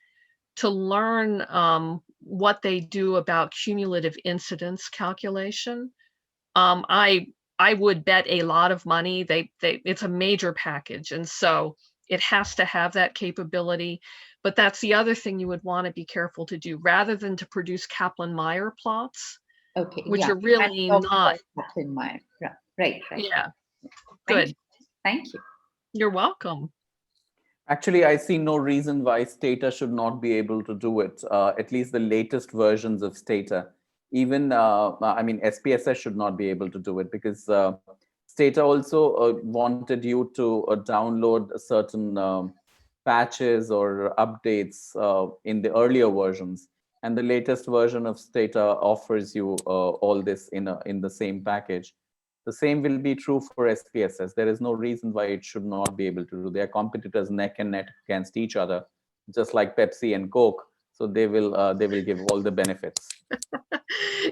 to learn what they do about cumulative incidence calculation. I would bet a lot of money it's a major package, and so it has to have that capability. But that's the other thing you would want to be careful to do, rather than to produce Kaplan-Meier plots, Okay. which yeah. are really That's not. Kaplan-Meier. Right. Yeah. Thank Good. you. Thank you. You're welcome. Actually, I see no reason why Stata should not be able to do it. At least the latest versions of Stata. Even, SPSS should not be able to do it, because Stata also wanted you to download certain patches or updates in the earlier versions. And the latest version of Stata offers you all this in the same package. The same will be true for SPSS. There is no reason why it should not be able to do. They are competitors neck and neck against each other, just like Pepsi and Coke. So they will give all the benefits.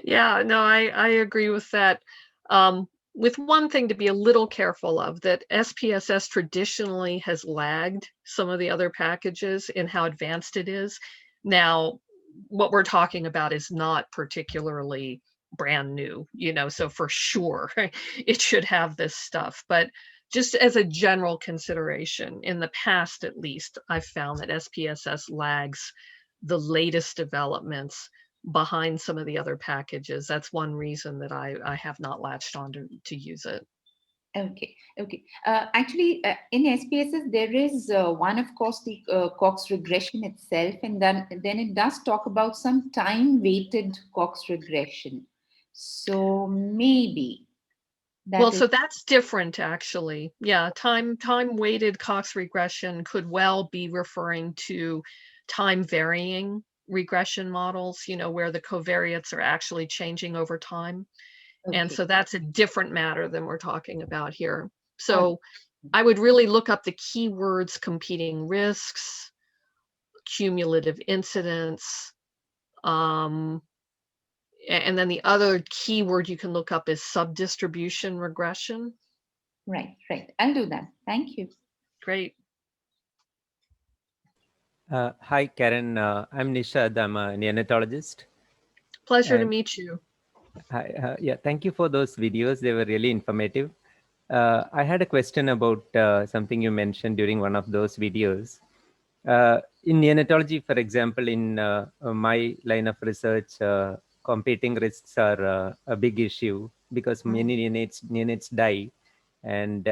Yeah, no, I agree with that. With one thing to be a little careful of, that SPSS traditionally has lagged some of the other packages in how advanced it is. Now, what we're talking about is not particularly brand new, so for sure it should have this stuff. But just as a general consideration, in the past at least, I've found that SPSS lags the latest developments behind some of the other packages. That's one reason that I have not latched on to use it. Okay. Actually, in SPSS, there is one, of course, the Cox regression itself, and then it does talk about some time-weighted Cox regression. So maybe so that's different, actually. Yeah, time-weighted Cox regression could well be referring to time-varying regression models, where the covariates are actually changing over time. Okay. And so that's a different matter than we're talking about here. So I would really look up the keywords: competing risks, cumulative incidence, and then the other keyword you can look up is subdistribution regression. Right. I'll do that. Thank you. Great. Hi, Karen. I'm Nishad. I'm a neonatologist. Pleasure to meet you. Hi. Yeah, thank you for those videos. They were really informative. I had a question about something you mentioned during one of those videos. In neonatology, for example, in my line of research, competing risks are a big issue, because many neonates die, and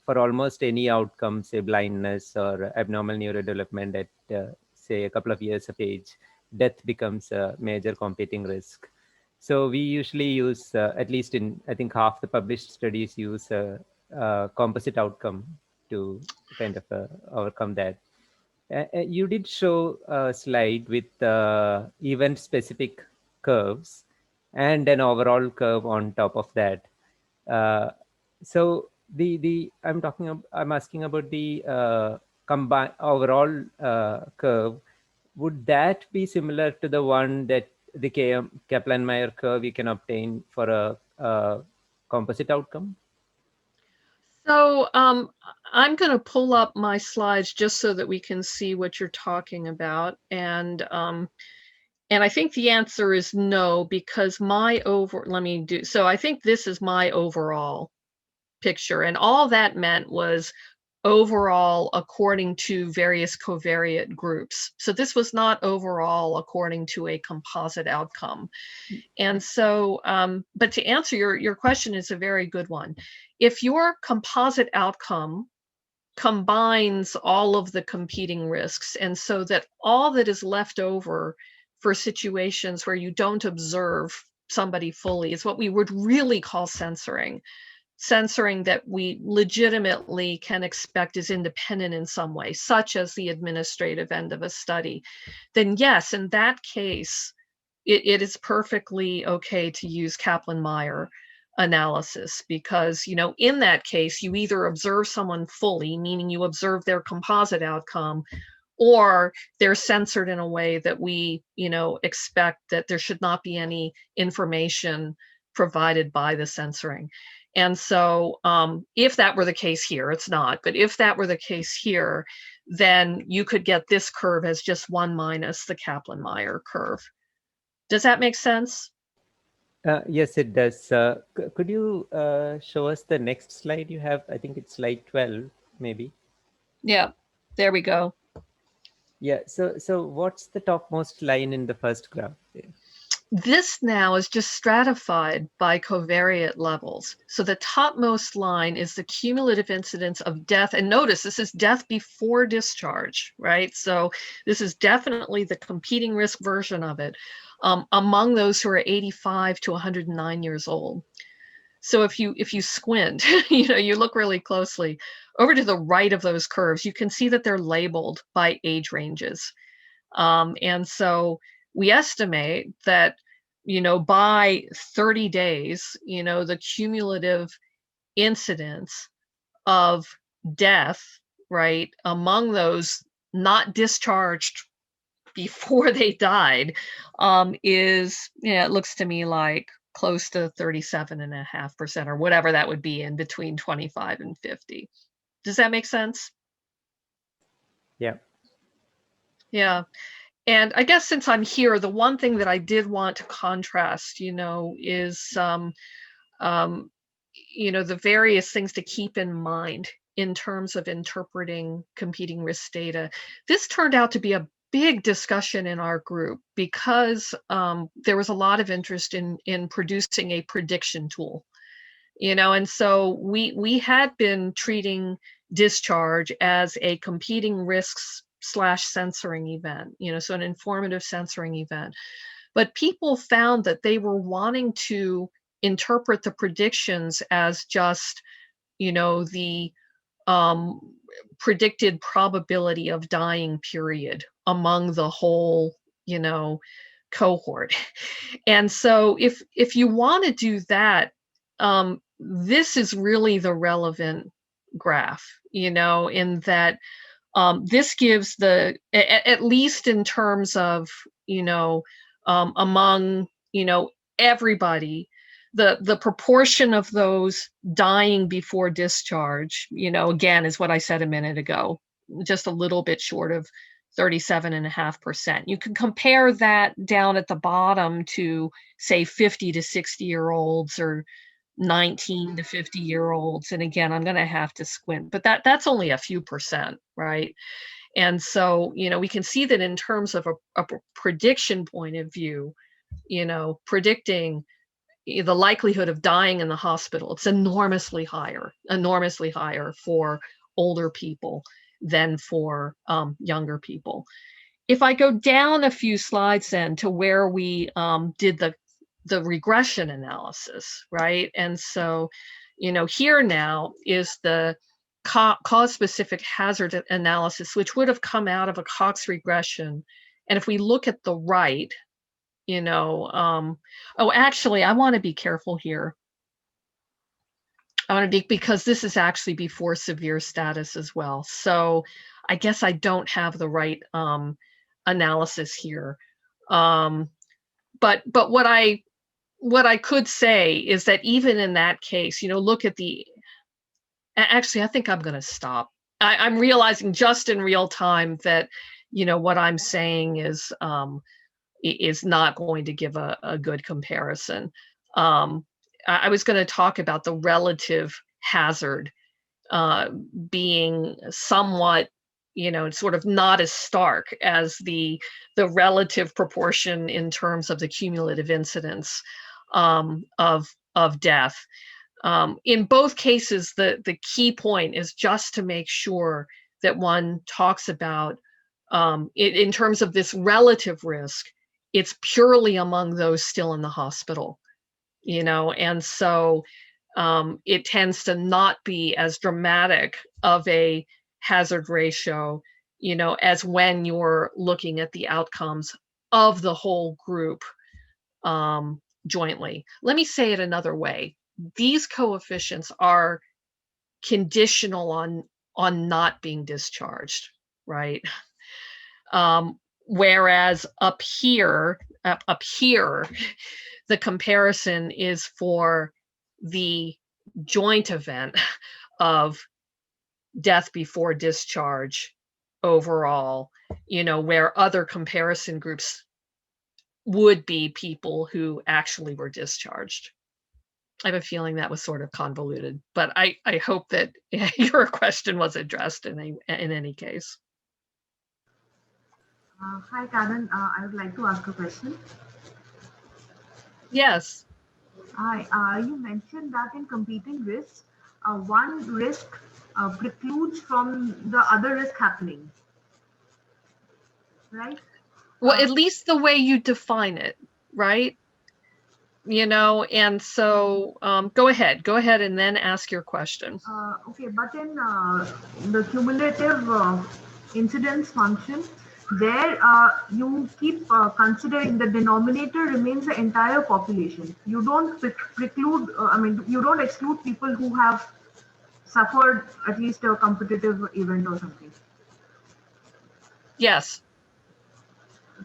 for almost any outcome, say blindness or abnormal neurodevelopment at say a couple of years of age, death becomes a major competing risk. So we usually use, at least in, I think half the published studies use a composite outcome to kind of overcome that. You did show a slide with event-specific curves and an overall curve on top of that. So I'm asking about the combined overall curve. Would that be similar to the one that the Kaplan-Meier curve you can obtain for a composite outcome? So I'm going to pull up my slides just so that we can see what you're talking about. And I think the answer is no, because so I think this is my overall picture. And all that meant was overall according to various covariate groups. So this was not overall according to a composite outcome. And so, but to answer your question is a very good one. If your composite outcome combines all of the competing risks, and so that all that is left over for situations where you don't observe somebody fully is what we would really call censoring that we legitimately can expect is independent in some way, such as the administrative end of a study, then yes, in that case, it is perfectly okay to use Kaplan-Meier analysis, because, you know, in that case, you either observe someone fully, meaning you observe their composite outcome, or they're censored in a way that we, you know, expect that there should not be any information provided by the censoring. And so if that were the case here, it's not, but if that were the case here, then you could get this curve as just 1 minus the Kaplan-Meier curve. Does that make sense? Yes, it does. Could you show us the next slide you have? I think it's slide 12, maybe. Yeah, there we go. Yeah, so what's the topmost line in the first graph? This now is just stratified by covariate levels. So the topmost line is the cumulative incidence of death. And notice this is death before discharge, right? So this is definitely the competing risk version of it among those who are 85 to 109 years old. So if you squint, you know, you look really closely over to the right of those curves, you can see that they're labeled by age ranges. And so we estimate that, you know, by 30 days, you know, the cumulative incidence of death, right, among those not discharged before they died is, you know, it looks to me like close to 37.5% or whatever that would be in between 25 and 50. Does that make sense? Yeah. Yeah. And I guess since I'm here, the one thing that I did want to contrast, you know, is, you know, the various things to keep in mind in terms of interpreting competing risk data. This turned out to be a big discussion in our group because there was a lot of interest in producing a prediction tool, you know, and so we had been treating discharge as a competing risks / censoring event, you know, so an informative censoring event. But people found that they were wanting to interpret the predictions as just, you know, the predicted probability of dying period among the whole, you know, cohort. And so if you want to do that, this is really the relevant graph, you know, in that this gives the, at least in terms of, you know, among, you know, everybody, the proportion of those dying before discharge, you know, again, is what I said a minute ago, just a little bit short of 37.5%. You can compare that down at the bottom to, say, 50 to 60-year-olds or 19 to 50-year-olds. And again, I'm going to have to squint, but that's only a few percent, right? And so, you know, we can see that in terms of a prediction point of view, you know, predicting the likelihood of dying in the hospital, it's enormously higher for older people than for younger people. If I go down a few slides then to where we did the regression analysis, right? And so, you know, here now is the cause-specific hazard analysis, which would have come out of a Cox regression. And if we look at the right, you know, oh, actually, I want to be careful here. I want to be, because this is actually before severe status as well. So I guess I don't have the right analysis here. But what I could say is that even in that case, you know, look at the, actually, I think I'm going to stop. I'm realizing just in real time that, you know, what I'm saying is not going to give a good comparison. I was going to talk about the relative hazard being somewhat, you know, sort of not as stark as the relative proportion in terms of the cumulative incidence of death. In both cases, the key point is just to make sure that one talks about it in terms of this relative risk. It's purely among those still in the hospital, you know, and so it tends to not be as dramatic of a hazard ratio, you know, as when you're looking at the outcomes of the whole group jointly. Let me say it another way. These coefficients are conditional on not being discharged, right? Whereas up here, the comparison is for the joint event of death before discharge overall, where other comparison groups would be people who actually were discharged. I have a feeling that was sort of convoluted, but I hope that your question was addressed in any case. Hi, Karen. I would like to ask a question. Yes. Hi. You mentioned that in competing risks, one risk precludes from the other risk happening, right? Well, at least the way you define it, right? And so go ahead and then ask your question. Okay, but in the cumulative incidence function, there you keep considering the denominator remains the entire population. You don't preclude, you don't exclude people who have suffered at least a competitive event or something. Yes.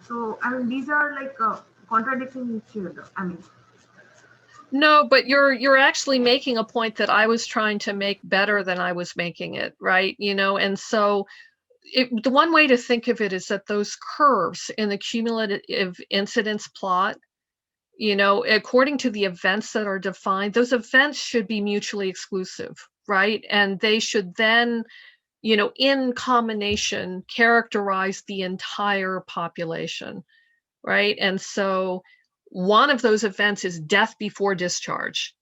So, these are like contradicting each other. No, but you're actually making a point that I was trying to make better than I was making it, right? And so the one way to think of it is that those curves in the cumulative incidence plot, according to the events that are defined, those events should be mutually exclusive, right? And they should then, in combination, characterize the entire population, right? And so one of those events is death before discharge,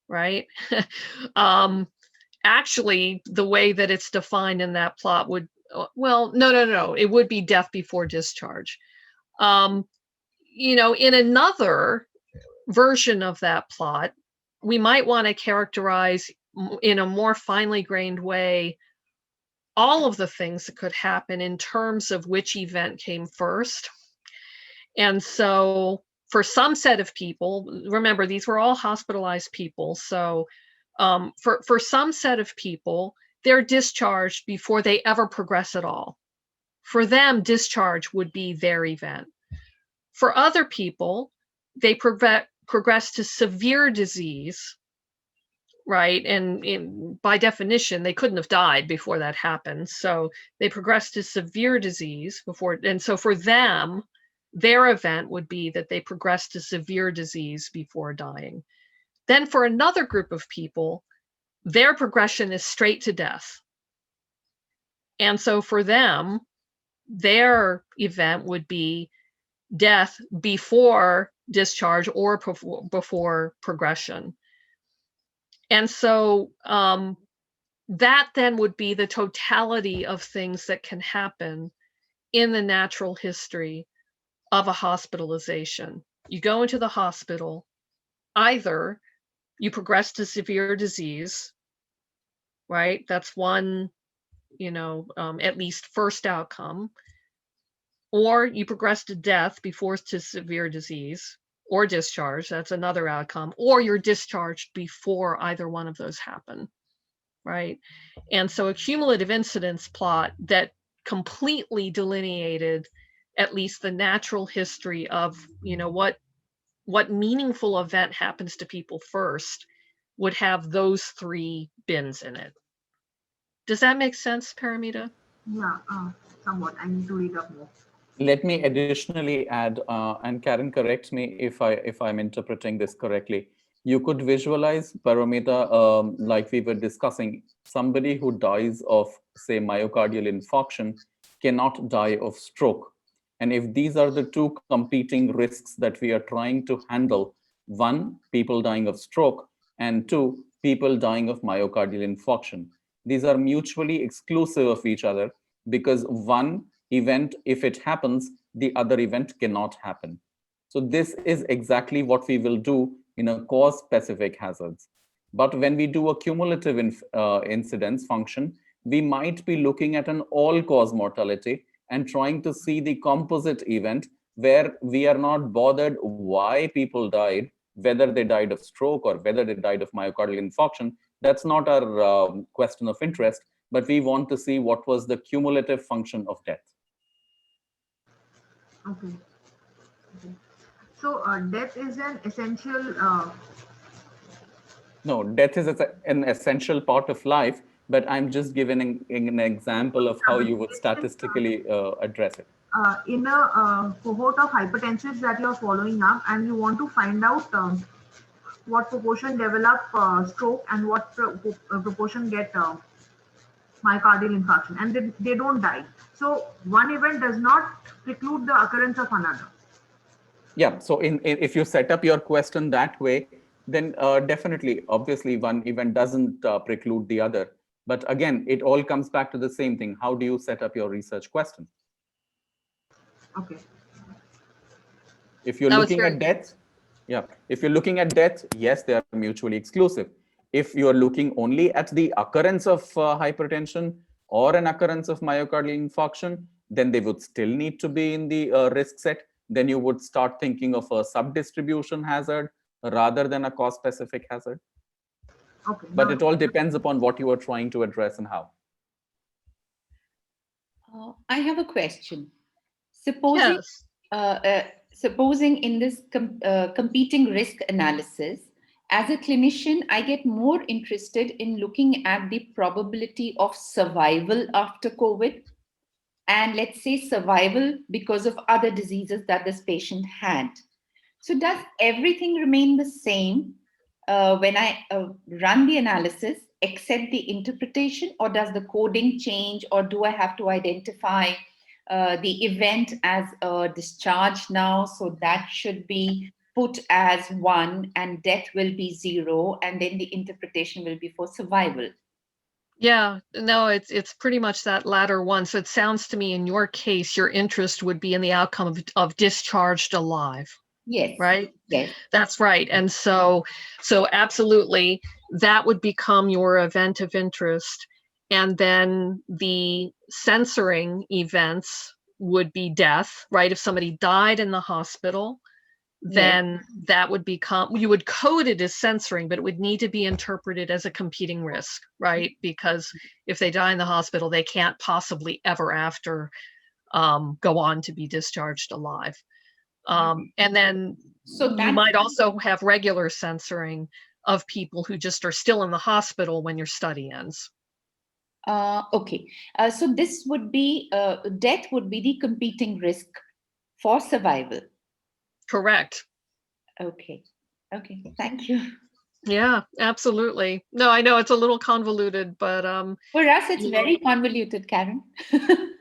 right? Actually, the way that it's defined in that plot would, well, no, it would be death before discharge. In another version of that plot, we might want to characterize in a more finely grained way all of the things that could happen in terms of which event came first. And so for some set of people, remember, these were all hospitalized people. So for some set of people, they're discharged before they ever progress at all. For them, discharge would be their event. For other people, they progress to severe disease, right? And by definition, they couldn't have died before that happened. So they progress to severe disease before. And so for them, their event would be that they progress to severe disease before dying. Then for another group of people, their progression is straight to death. And so for them, their event would be death before discharge or before progression. And so that then would be the totality of things that can happen in the natural history of a hospitalization. You go into the hospital, either you progress to severe disease, right? That's one, at least first outcome. Or you progress to death before to severe disease, or discharge, that's another outcome, or you're discharged before either one of those happen, right? And so a cumulative incidence plot that completely delineated at least the natural history of, what meaningful event happens to people first would have those three bins in it. Does that make sense, Paramita? Yeah, somewhat. I need to read up more. Let me additionally add, and Karen, correct me if I'm interpreting this correctly. You could visualize, Paramita, like we were discussing, somebody who dies of, say, myocardial infarction cannot die of stroke. And if these are the two competing risks that we are trying to handle, one, people dying of stroke, and two, people dying of myocardial infarction. These are mutually exclusive of each other because one event, if it happens, the other event cannot happen. So this is exactly what we will do in a cause-specific hazards. But when we do a cumulative incidence function, we might be looking at an all-cause mortality and trying to see the composite event where we are not bothered why people died, whether they died of stroke or whether they died of myocardial infarction. That's not our question of interest, but we want to see what was the cumulative function of death. Okay. So death is an essential. No, death is an essential part of life, but I'm just giving an example of how you would statistically address it. In a cohort of hypertensives that you're following up, and you want to find out what proportion develop stroke and what proportion get myocardial infarction, and they don't die. So one event does not preclude the occurrence of another. Yeah, so if you set up your question that way, then definitely, obviously, one event doesn't preclude the other. But again, it all comes back to the same thing. How do you set up your research question? Okay. If you're looking at death, if you're looking at death, yes, they are mutually exclusive. If you're looking only at the occurrence of hypertension or an occurrence of myocardial infarction, then they would still need to be in the risk set. Then you would start thinking of a sub-distribution hazard rather than a cause-specific hazard. Okay. But it all depends upon what you are trying to address and how. I have a question. Supposing, supposing in this competing risk analysis, as a clinician, I get more interested in looking at the probability of survival after COVID, and let's say survival because of other diseases that this patient had. So does everything remain the same when I run the analysis, except the interpretation, or does the coding change, or do I have to identify the event as a discharge now? So that should be put as 1 and death will be 0, and then the interpretation will be for survival. Yeah, no, it's pretty much that latter one. So it sounds to me in your case, your interest would be in the outcome of discharged alive. Yes. Right? Yes. That's right. And so absolutely, that would become your event of interest. And then the censoring events would be death, right? If somebody died in the hospital, then that would become, you would code it as censoring, but it would need to be interpreted as a competing risk, right? Because if they die in the hospital, they can't possibly ever after go on to be discharged alive. And then you might also have regular censoring of people who just are still in the hospital when your study ends. Okay, so this would be, death would be the competing risk for survival. Correct. Okay, okay, thank you. Yeah, absolutely. No, I know it's a little convoluted, but for us it's very convoluted, Karen.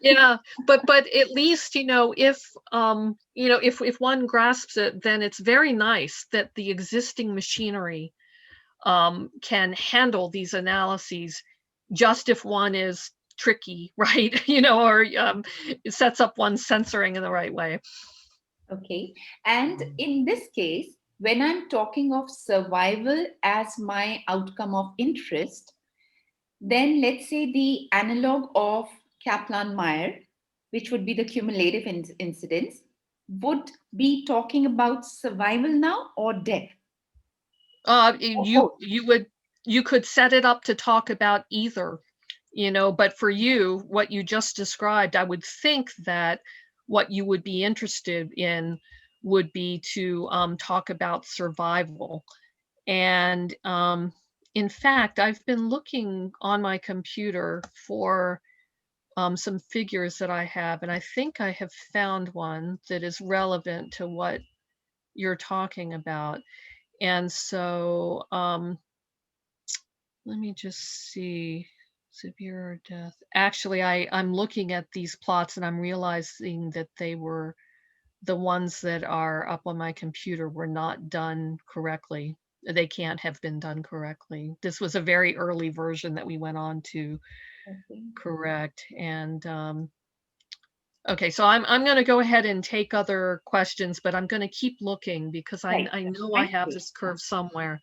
Yeah, but at least, you know, if if one grasps it, then it's very nice that the existing machinery can handle these analyses, just if one is tricky, right? You know, or it sets up one's censoring in the right way. Okay, and in this case, when I'm talking of survival as my outcome of interest, then let's say the analog of Kaplan-Meier, which would be the cumulative incidence, would be talking about survival now or death? You could set it up to talk about either, you know, but for you, what you just described, I would think that what you would be interested in would be to talk about survival. And in fact, I've been looking on my computer for some figures that I have, and I think I have found one that is relevant to what you're talking about. And so let me just see. Severe death. Actually, I'm looking at these plots and I'm realizing that they were, the ones that are up on my computer were not done correctly. They can't have been done correctly. This was a very early version that we went on to correct. And okay, so I'm going to go ahead and take other questions, but I'm going to keep looking because I know I have this curve somewhere.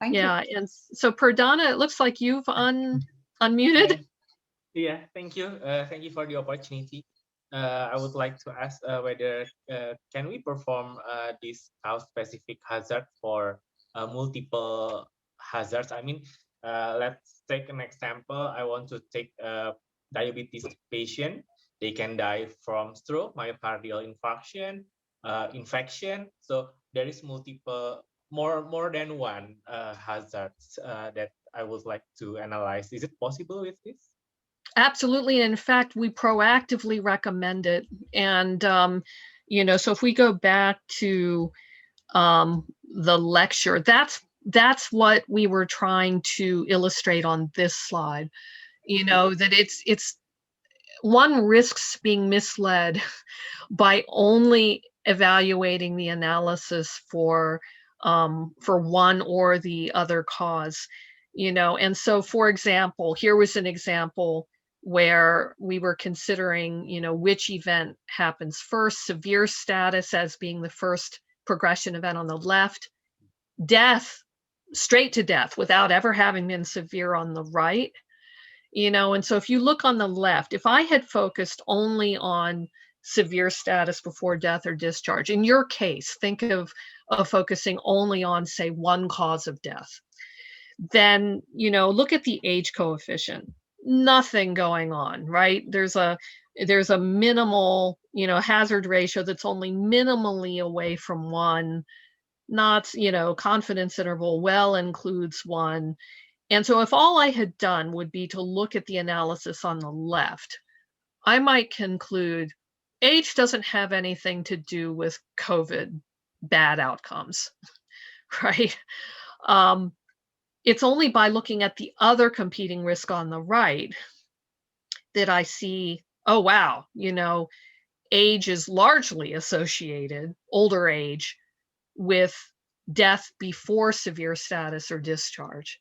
Yeah, and so Perdana, it looks like you've unmuted. Yeah, thank you. Thank you for the opportunity. I would like to ask whether can we perform this cause-specific hazard for multiple hazards? I mean, let's take an example. I want to take a diabetes patient. They can die from stroke, myocardial infarction, infection. So there is more than one hazards that I would like to analyze. Is it possible with this? Absolutely. In fact, we proactively recommend it. And, so if we go back to the lecture, that's what we were trying to illustrate on this slide, that it's one risks being misled by only evaluating the analysis for one or the other cause, and so, for example, here was an example where we were considering, which event happens first, severe status as being the first progression event on the left, death, straight to death without ever having been severe on the right, and so if you look on the left, if I had focused only on severe status before death or discharge, in your case, think of focusing only on, say, one cause of death, then, look at the age coefficient. Nothing going on, right? There's a minimal, hazard ratio that's only minimally away from one, not, confidence interval well includes one. And so if all I had done would be to look at the analysis on the left, I might conclude age doesn't have anything to do with COVID bad outcomes, right? It's only by looking at the other competing risk on the right that I see, oh, wow, age is largely associated, older age, with death before severe status or discharge.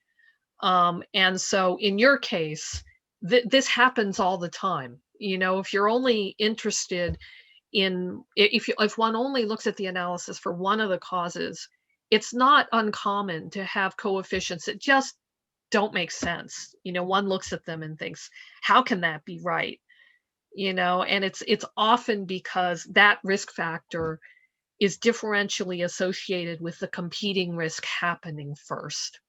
And so in your case, this happens all the time. If you're only interested in, if one only looks at the analysis for one of the causes, it's not uncommon to have coefficients that just don't make sense. One looks at them and thinks, how can that be right? And it's often because that risk factor is differentially associated with the competing risk happening first.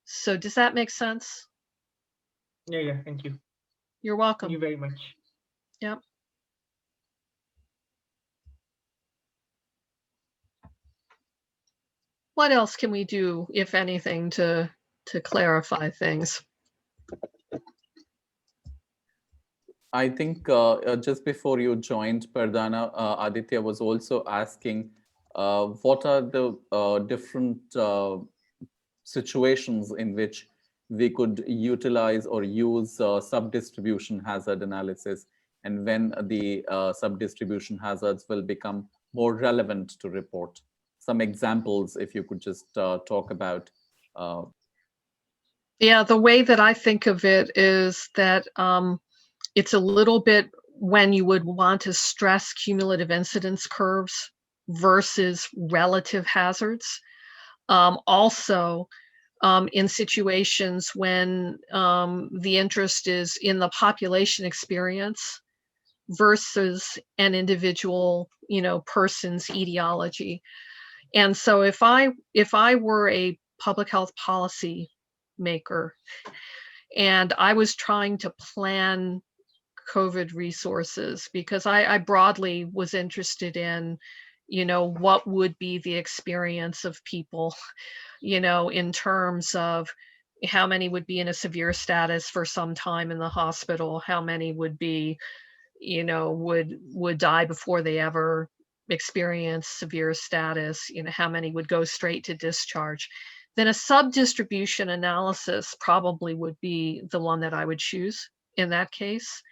So does that make sense? Yeah, thank you. You're welcome. Thank you very much. Yep. What else can we do, if anything, to clarify things? I think just before you joined, Pardana, Aditya was also asking what are the different situations in which we could utilize or use sub-distribution hazard analysis, and when the sub-distribution hazards will become more relevant to report. Some examples, if you could just talk about. Yeah, the way that I think of it is that it's a little bit when you would want to stress cumulative incidence curves versus relative hazards. Also, in situations when the interest is in the population experience versus an individual, person's etiology. And so if I were a public health policy maker and I was trying to plan COVID resources, because I broadly was interested in, what would be the experience of people, in terms of how many would be in a severe status for some time in the hospital, how many would be, would die before they ever experience severe status, how many would go straight to discharge, then a sub-distribution analysis probably would be the one that I would choose in that case,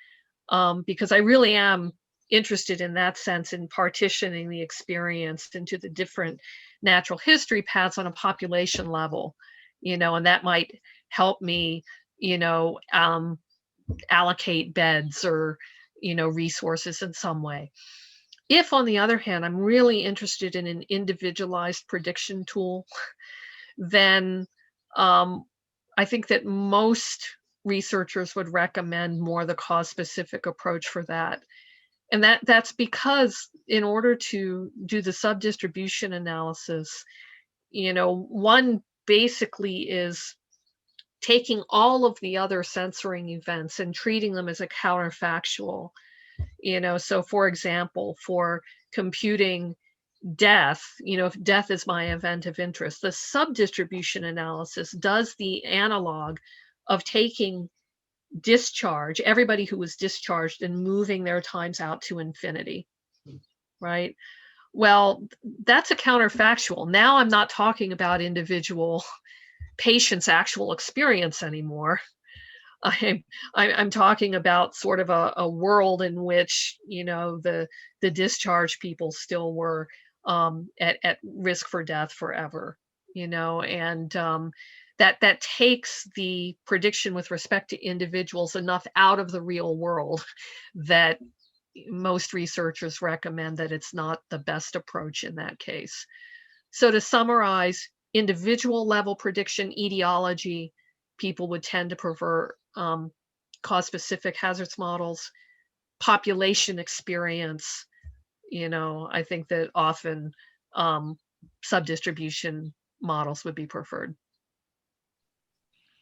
because I really am interested in that sense in partitioning the experience into the different natural history paths on a population level, and that might help me, allocate beds or, resources in some way. If, on the other hand, I'm really interested in an individualized prediction tool, then I think that most researchers would recommend more the cause-specific approach for that. And that's because in order to do the subdistribution analysis, one basically is taking all of the other censoring events and treating them as a counterfactual. So for example, for computing death, if death is my event of interest, the subdistribution analysis does the analog of taking discharge, everybody who was discharged, and moving their times out to infinity, right? Well, that's a counterfactual. Now I'm not talking about individual patient's actual experience anymore. I'm talking about sort of a world in which, the discharged people still were at risk for death forever, and that takes the prediction with respect to individuals enough out of the real world that most researchers recommend that it's not the best approach in that case. So to summarize, individual level prediction etiology, people would tend to prefer cause-specific hazards models. Population experience, I think that often subdistribution models would be preferred.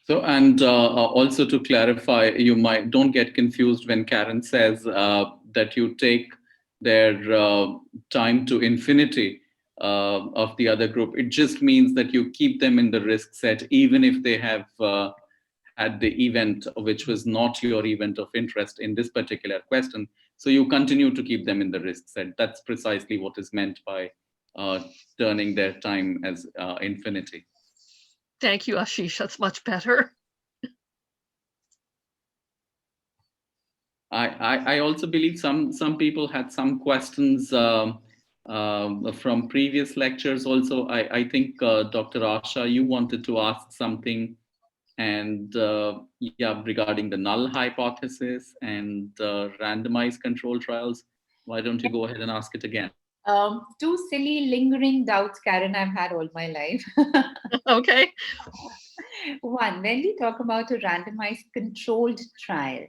So, and also to clarify, don't get confused when Karen says that you take their time to infinity of the other group. It just means that you keep them in the risk set, even if they have had the event which was not your event of interest in this particular question. So you continue to keep them in the risk set. That's precisely what is meant by turning their time as infinity. Thank you, Ashish. That's much better. I also believe some people had some questions from previous lectures. Also, I think Dr. Asha, you wanted to ask something, and regarding the null hypothesis and randomized control trials. Why don't you go ahead and ask it again? Two silly lingering doubts, Karen, I've had all my life. Okay. One, when we talk about a randomized controlled trial,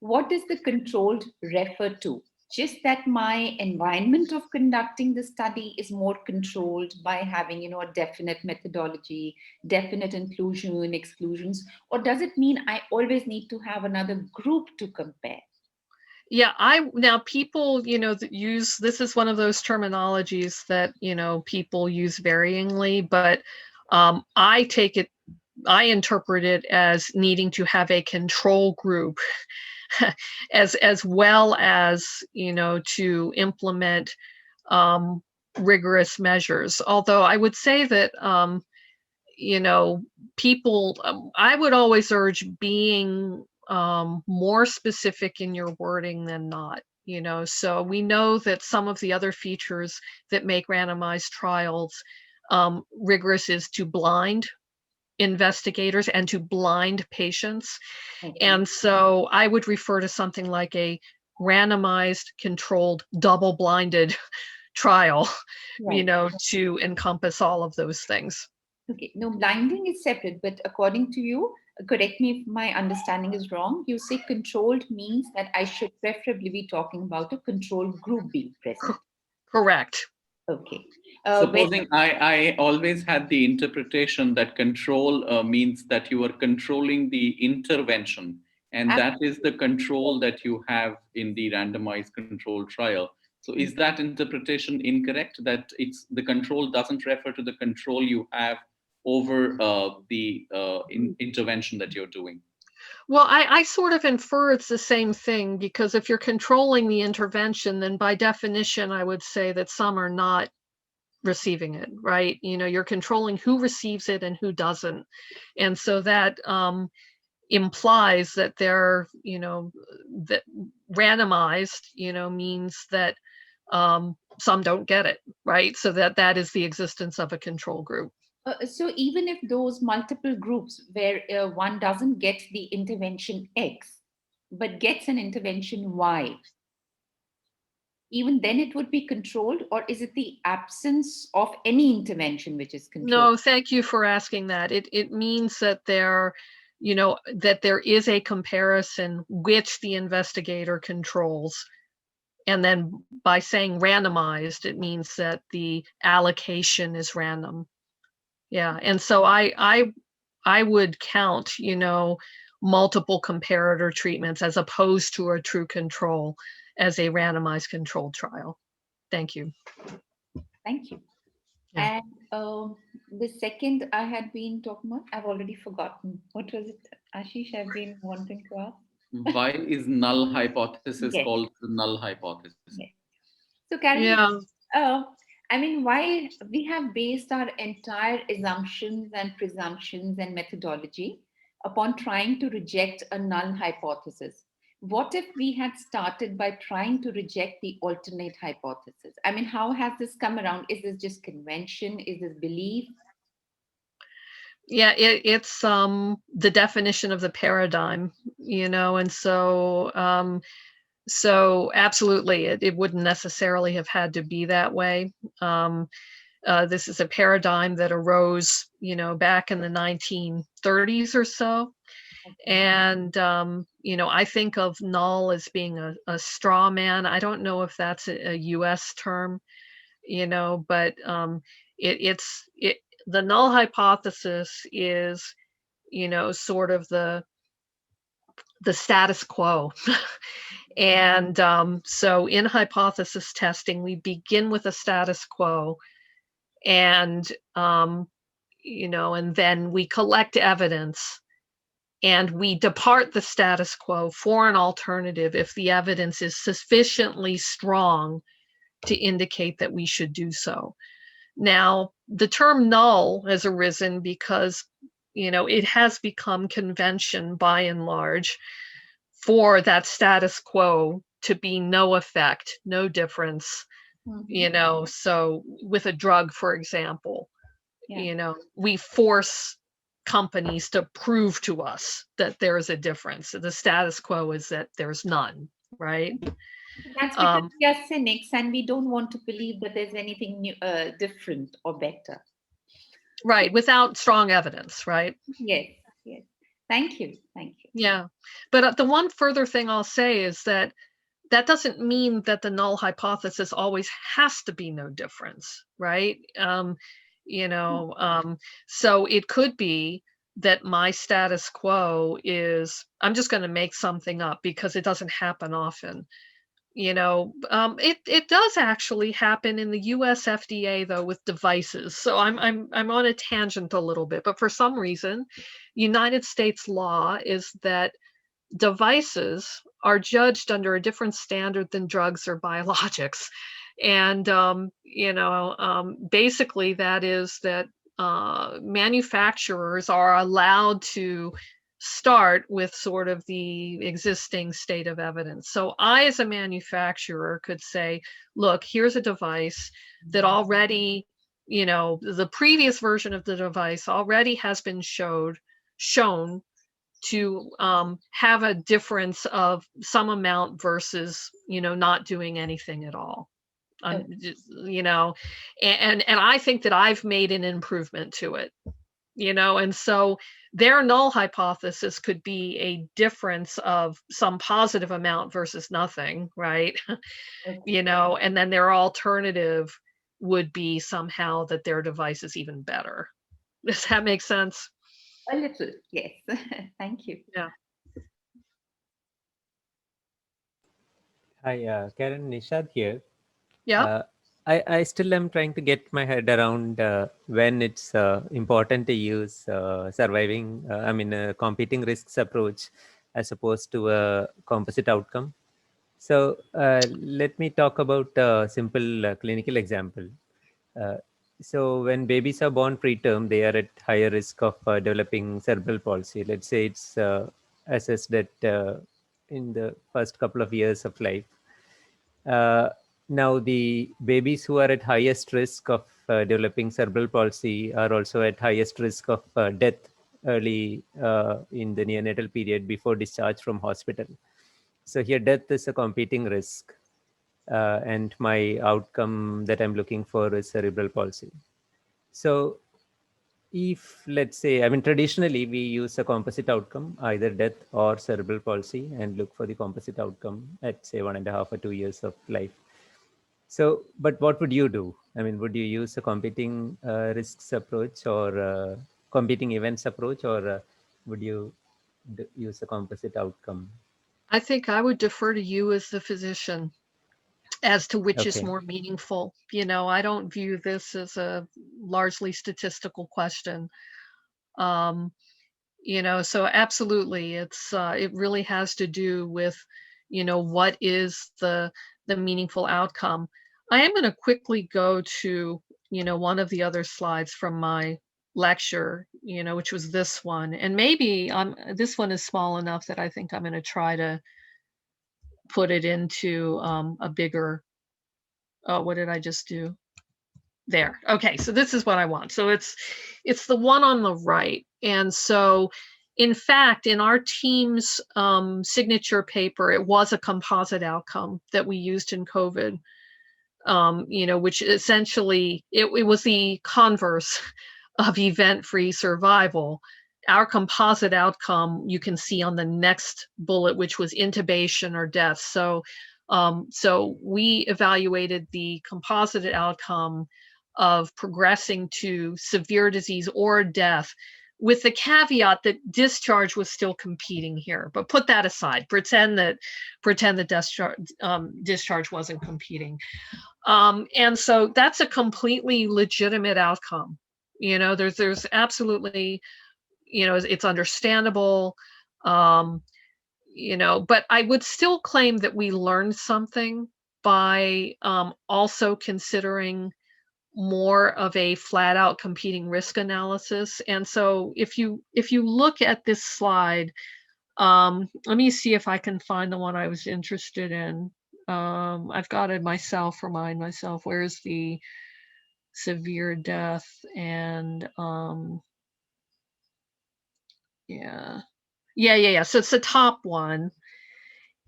what does the controlled refer to? Just that my environment of conducting the study is more controlled by having, a definite methodology, definite inclusion and exclusions, or does it mean I always need to have another group to compare? Yeah, now people, use, this is one of those terminologies that, people use varyingly, but I interpret it as needing to have a control group as well as, to implement rigorous measures. Although I would say that, people, I would always urge being more specific in your wording than not, so we know that some of the other features that make randomized trials rigorous is to blind investigators and to blind patients. And so I would refer to something like a randomized controlled double-blinded trial, to encompass all of those things. Okay, no, blinding is separate, but according to you, correct me if my understanding is wrong, you say controlled means that I should preferably be talking about a control group being present. Correct. Okay. Supposing I always had the interpretation that control means that you are controlling the intervention, and that is the control that you have in the randomized control trial. So is that interpretation incorrect, that the control doesn't refer to the control you have over the intervention that you're doing? Well, I sort of infer it's the same thing, because if you're controlling the intervention, then by definition, I would say that some are not receiving it, right? You're controlling who receives it and who doesn't. And so that implies that they're, that randomized, means that some don't get it, right? So that is the existence of a control group. So even if those multiple groups where one doesn't get the intervention X, but gets an intervention Y, even then it would be controlled, or is it the absence of any intervention which is controlled? No, thank you for asking that. It means that there is a comparison which the investigator controls And then by saying randomized, it means that the allocation is random. Yeah, and so I would count, multiple comparator treatments as opposed to a true control as a randomized controlled trial. Thank you. Thank you. Yeah. And the second I had been talking about, I've already forgotten. What was it, Ashish, I've been wanting to ask? Why is null hypothesis Yes. called the null hypothesis? Yes. So Karen, Yeah. I mean, while we have based our entire assumptions and presumptions and methodology upon trying to reject a null hypothesis, what if we had started by trying to reject the alternate hypothesis? I mean, how has this come around? Is this just convention? Is this belief? Yeah, it's the definition of the paradigm, and so so absolutely it wouldn't necessarily have had to be that way. This is a paradigm that arose, back in the 1930s or so. And, I think of null as being a straw man. I don't know if that's a US term, but the null hypothesis is, sort of the status quo. And so in hypothesis testing, we begin with a status quo, and and then we collect evidence, and we depart the status quo for an alternative if the evidence is sufficiently strong to indicate that we should do so. Now, the term null has arisen because, it has become convention by and large for that status quo to be no effect, no difference, so with a drug, for example, we force companies to prove to us that there is a difference. The status quo is that there's none, right? That's because we are cynics and we don't want to believe that there's anything new, different or better. Right, without strong evidence, right? Yes, yes. Thank you, thank you. Yeah, but the one further thing I'll say is that doesn't mean that the null hypothesis always has to be no difference, right? So it could be that my status quo is, I'm just going to make something up because it doesn't happen often. It does actually happen in the US FDA though with devices. So I'm on a tangent a little bit, but for some reason, United States law is that devices are judged under a different standard than drugs or biologics. And, basically that is that manufacturers are allowed to start with sort of the existing state of evidence. So I, as a manufacturer, could say, look, here's a device that already, the previous version of the device already has been shown to have a difference of some amount versus, not doing anything at all. And I think that I've made an improvement to it, and so their null hypothesis could be a difference of some positive amount versus nothing, right? And then their alternative would be somehow that their device is even better. Does that make sense? A little, yes. Thank you. Yeah. Hi, Karen, Nishad here. Yeah. I still am trying to get my head around when it's important to use competing risks approach as opposed to a composite outcome. So let me talk about a simple clinical example. So when babies are born preterm, they are at higher risk of developing cerebral palsy. Let's say it's assessed that in the first couple of years of life. Now, the babies who are at highest risk of developing cerebral palsy are also at highest risk of death early in the neonatal period before discharge from hospital. So here, death is a competing risk. And my outcome that I'm looking for is cerebral palsy. So if, let's say, I mean, traditionally we use a composite outcome, either death or cerebral palsy, and look for the composite outcome at say 1.5 or 2 years of life. So, but what would you do? I mean, would you use a competing risks approach or competing events approach, or would you use a composite outcome? I think I would defer to you as the physician as to which is Okay. more meaningful. You know, I don't view this as a largely statistical question. You know, so absolutely, it really has to do with, you know, what is the meaningful outcome. I am going to quickly go to, you know, one of the other slides from my lecture, you know, which was this one, and maybe this one is small enough that I think I'm going to try to put it into a bigger. Oh, what did I just do? There. Okay, so this is what I want. So it's the one on the right, and so in fact, in our team's signature paper, it was a composite outcome that we used in COVID. You know, which essentially it was the converse of event-free survival. Our composite outcome you can see on the next bullet, which was intubation or death. So, so we evaluated the composite outcome of progressing to severe disease or death, with the caveat that discharge was still competing here. But put that aside, pretend that discharge wasn't competing. And so that's a completely legitimate outcome. You know, there's absolutely, you know, it's understandable, you know, but I would still claim that we learned something by also considering more of a flat out competing risk analysis. And so if you look at this slide, let me see if I can find the one I was interested in. I've got to remind myself, where's the severe death and yeah. So it's the top one.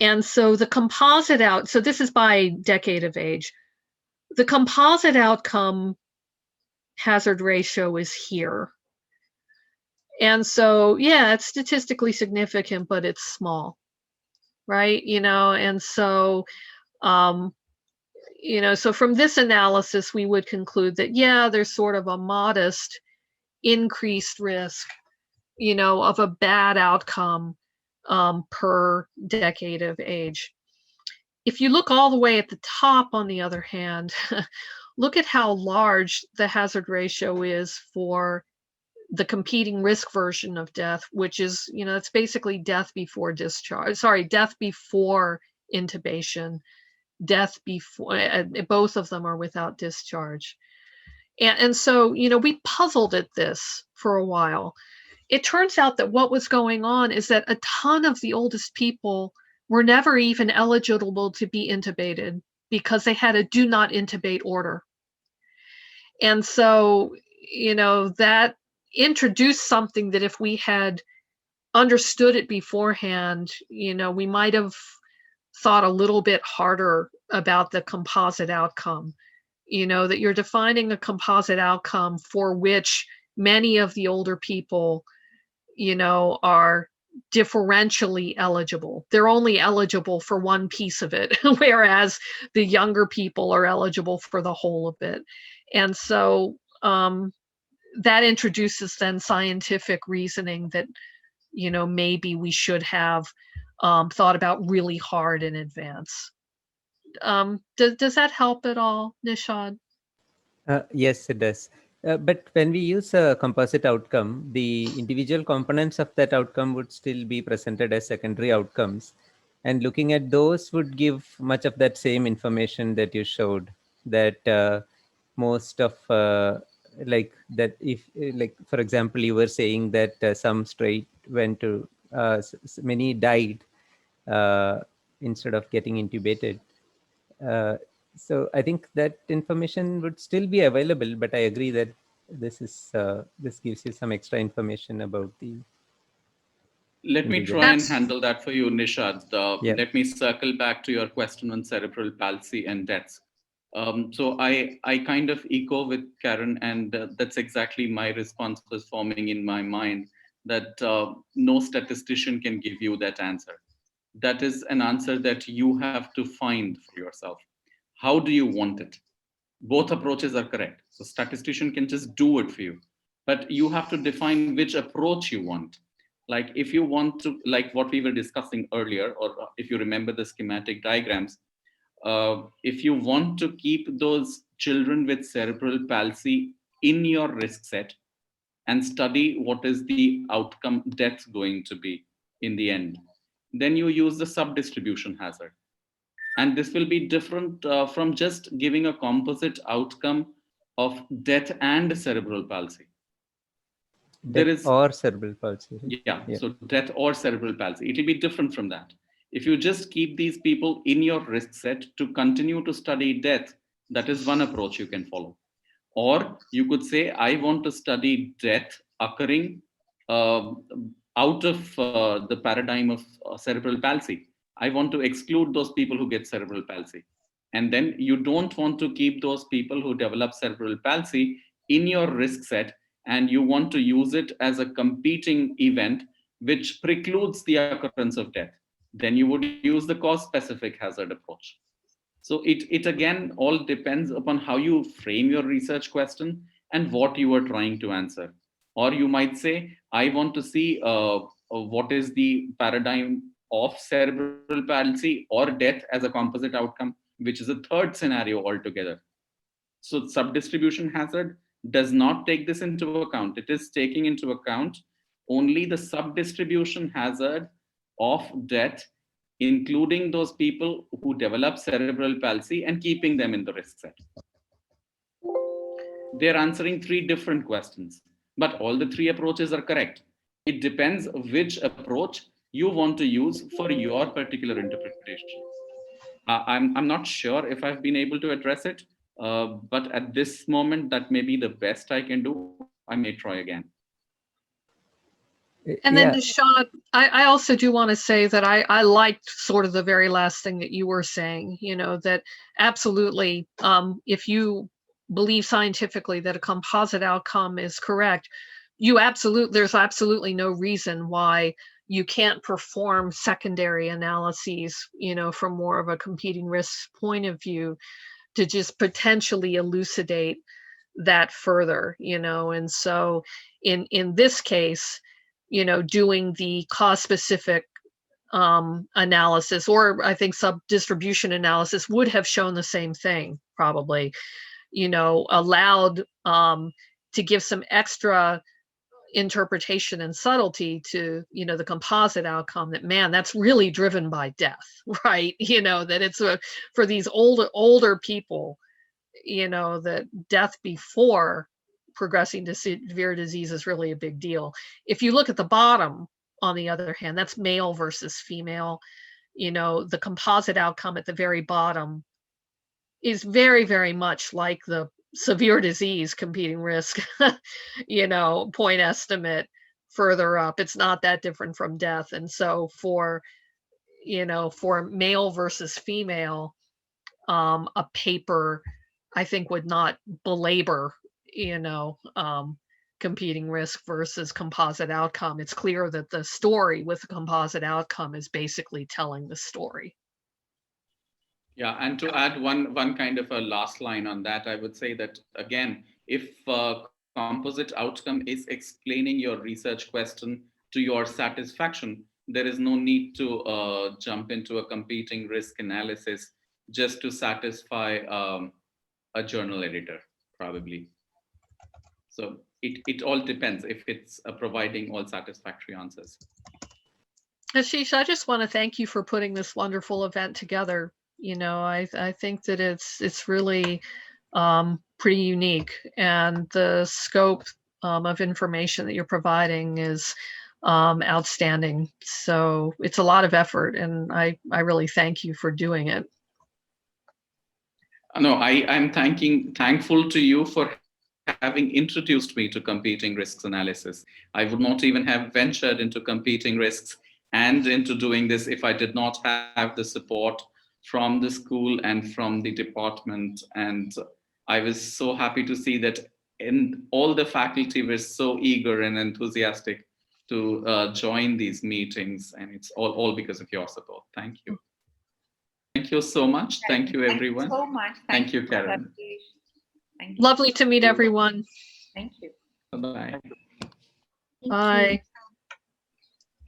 And so the composite so this is by decade of age. The composite outcome hazard ratio is here. And so, yeah, it's statistically significant, but it's small, right? You know, and so, you know, so from this analysis, we would conclude that, yeah, there's sort of a modest increased risk, you know, of a bad outcome per decade of age. If you look all the way at the top, on the other hand, look at how large the hazard ratio is for the competing risk version of death, which is, you know, it's basically death before death before intubation, death before, both of them are without discharge. And so, you know, we puzzled at this for a while. It turns out that what was going on is that a ton of the oldest people were never even eligible to be intubated because they had a do not intubate order. And so, you know, that introduced something that if we had understood it beforehand, you know, we might have thought a little bit harder about the composite outcome. You know, that you're defining a composite outcome for which many of the older people, you know, are differentially eligible. They're only eligible for one piece of it, whereas the younger people are eligible for the whole of it. And so that introduces then scientific reasoning that, you know, maybe we should have thought about really hard in advance. Does that help at all, Nishad? Yes, it does. But when we use a composite outcome, the individual components of that outcome would still be presented as secondary outcomes. And looking at those would give much of that same information that you showed, that most of like that, if like, for example, you were saying that some straight went to, many died instead of getting intubated. So I think that information would still be available, but I agree that this gives you some extra information about the. Let me try and handle that for you, Nishad. Let me circle back to your question on cerebral palsy and deaths. So I kind of echo with Karen, and that's exactly my response was forming in my mind, that no statistician can give you that answer. That is an answer that you have to find for yourself. How do you want it? Both approaches are correct. So statistician can just do it for you, but you have to define which approach you want. Like if you want to, like what we were discussing earlier, or if you remember the schematic diagrams, if you want to keep those children with cerebral palsy in your risk set and study what is the outcome death going to be in the end, then you use the sub-distribution hazard. And this will be different from just giving a composite outcome of death and cerebral palsy. There is or cerebral palsy. Yeah, so death or cerebral palsy. It will be different from that. If you just keep these people in your risk set to continue to study death, that is one approach you can follow. Or you could say, I want to study death occurring out of the paradigm of cerebral palsy. I want to exclude those people who get cerebral palsy. And then you don't want to keep those people who develop cerebral palsy in your risk set, and you want to use it as a competing event which precludes the occurrence of death. Then you would use the cause-specific hazard approach. So it again all depends upon how you frame your research question and what you are trying to answer. Or you might say, I want to see what is the paradigm of cerebral palsy or death as a composite outcome, which is a third scenario altogether. So sub-distribution hazard does not take this into account. It is taking into account only the sub-distribution hazard of death, including those people who develop cerebral palsy and keeping them in the risk set. They're answering three different questions, but all the three approaches are correct. It depends which approach you want to use for your particular interpretation. I'm not sure if I've been able to address it, but at this moment, that may be the best I can do. I may try again. And then Dishant, I also do want to say that I liked sort of the very last thing that you were saying, you know, that absolutely, if you believe scientifically that a composite outcome is correct, there's absolutely no reason why you can't perform secondary analyses, you know, from more of a competing risk point of view to just potentially elucidate that further, you know. And so in this case, you know, doing the cause-specific analysis, or I think sub-distribution analysis, would have shown the same thing, probably, you know, allowed to give some extra interpretation and subtlety to, you know, the composite outcome, that, man, that's really driven by death, right? You know, that it's for these older people, you know, that death before progressing to severe disease is really a big deal. If you look at the bottom, on the other hand, that's male versus female. You know, the composite outcome at the very bottom is very, very much like the severe disease competing risk, you know, point estimate further up. It's not that different from death. And so for, you know, for male versus female, a paper, I think, would not belabor, you know, competing risk versus composite outcome. It's clear that the story with the composite outcome is basically telling the story. Yeah, and to add one kind of a last line on that, I would say that, again, if composite outcome is explaining your research question to your satisfaction, there is no need to jump into a competing risk analysis just to satisfy a journal editor, probably. So it all depends if it's providing all satisfactory answers. Ashish, I just want to thank you for putting this wonderful event together. You know, I think that it's really pretty unique, and the scope of information that you're providing is outstanding. So it's a lot of effort, and I really thank you for doing it. No, I'm thankful to you for having introduced me to competing risks analysis. I would not even have ventured into competing risks and into doing this if I did not have the support from the school and from the department. And I was so happy to see that all the faculty were so eager and enthusiastic to join these meetings. And it's all because of your support. Thank you. Thank you so much. Thank you, everyone. Thank you so much. Thank you, for Karen. that. Thank you. Lovely to meet everyone. Thank you. Bye-bye. Bye.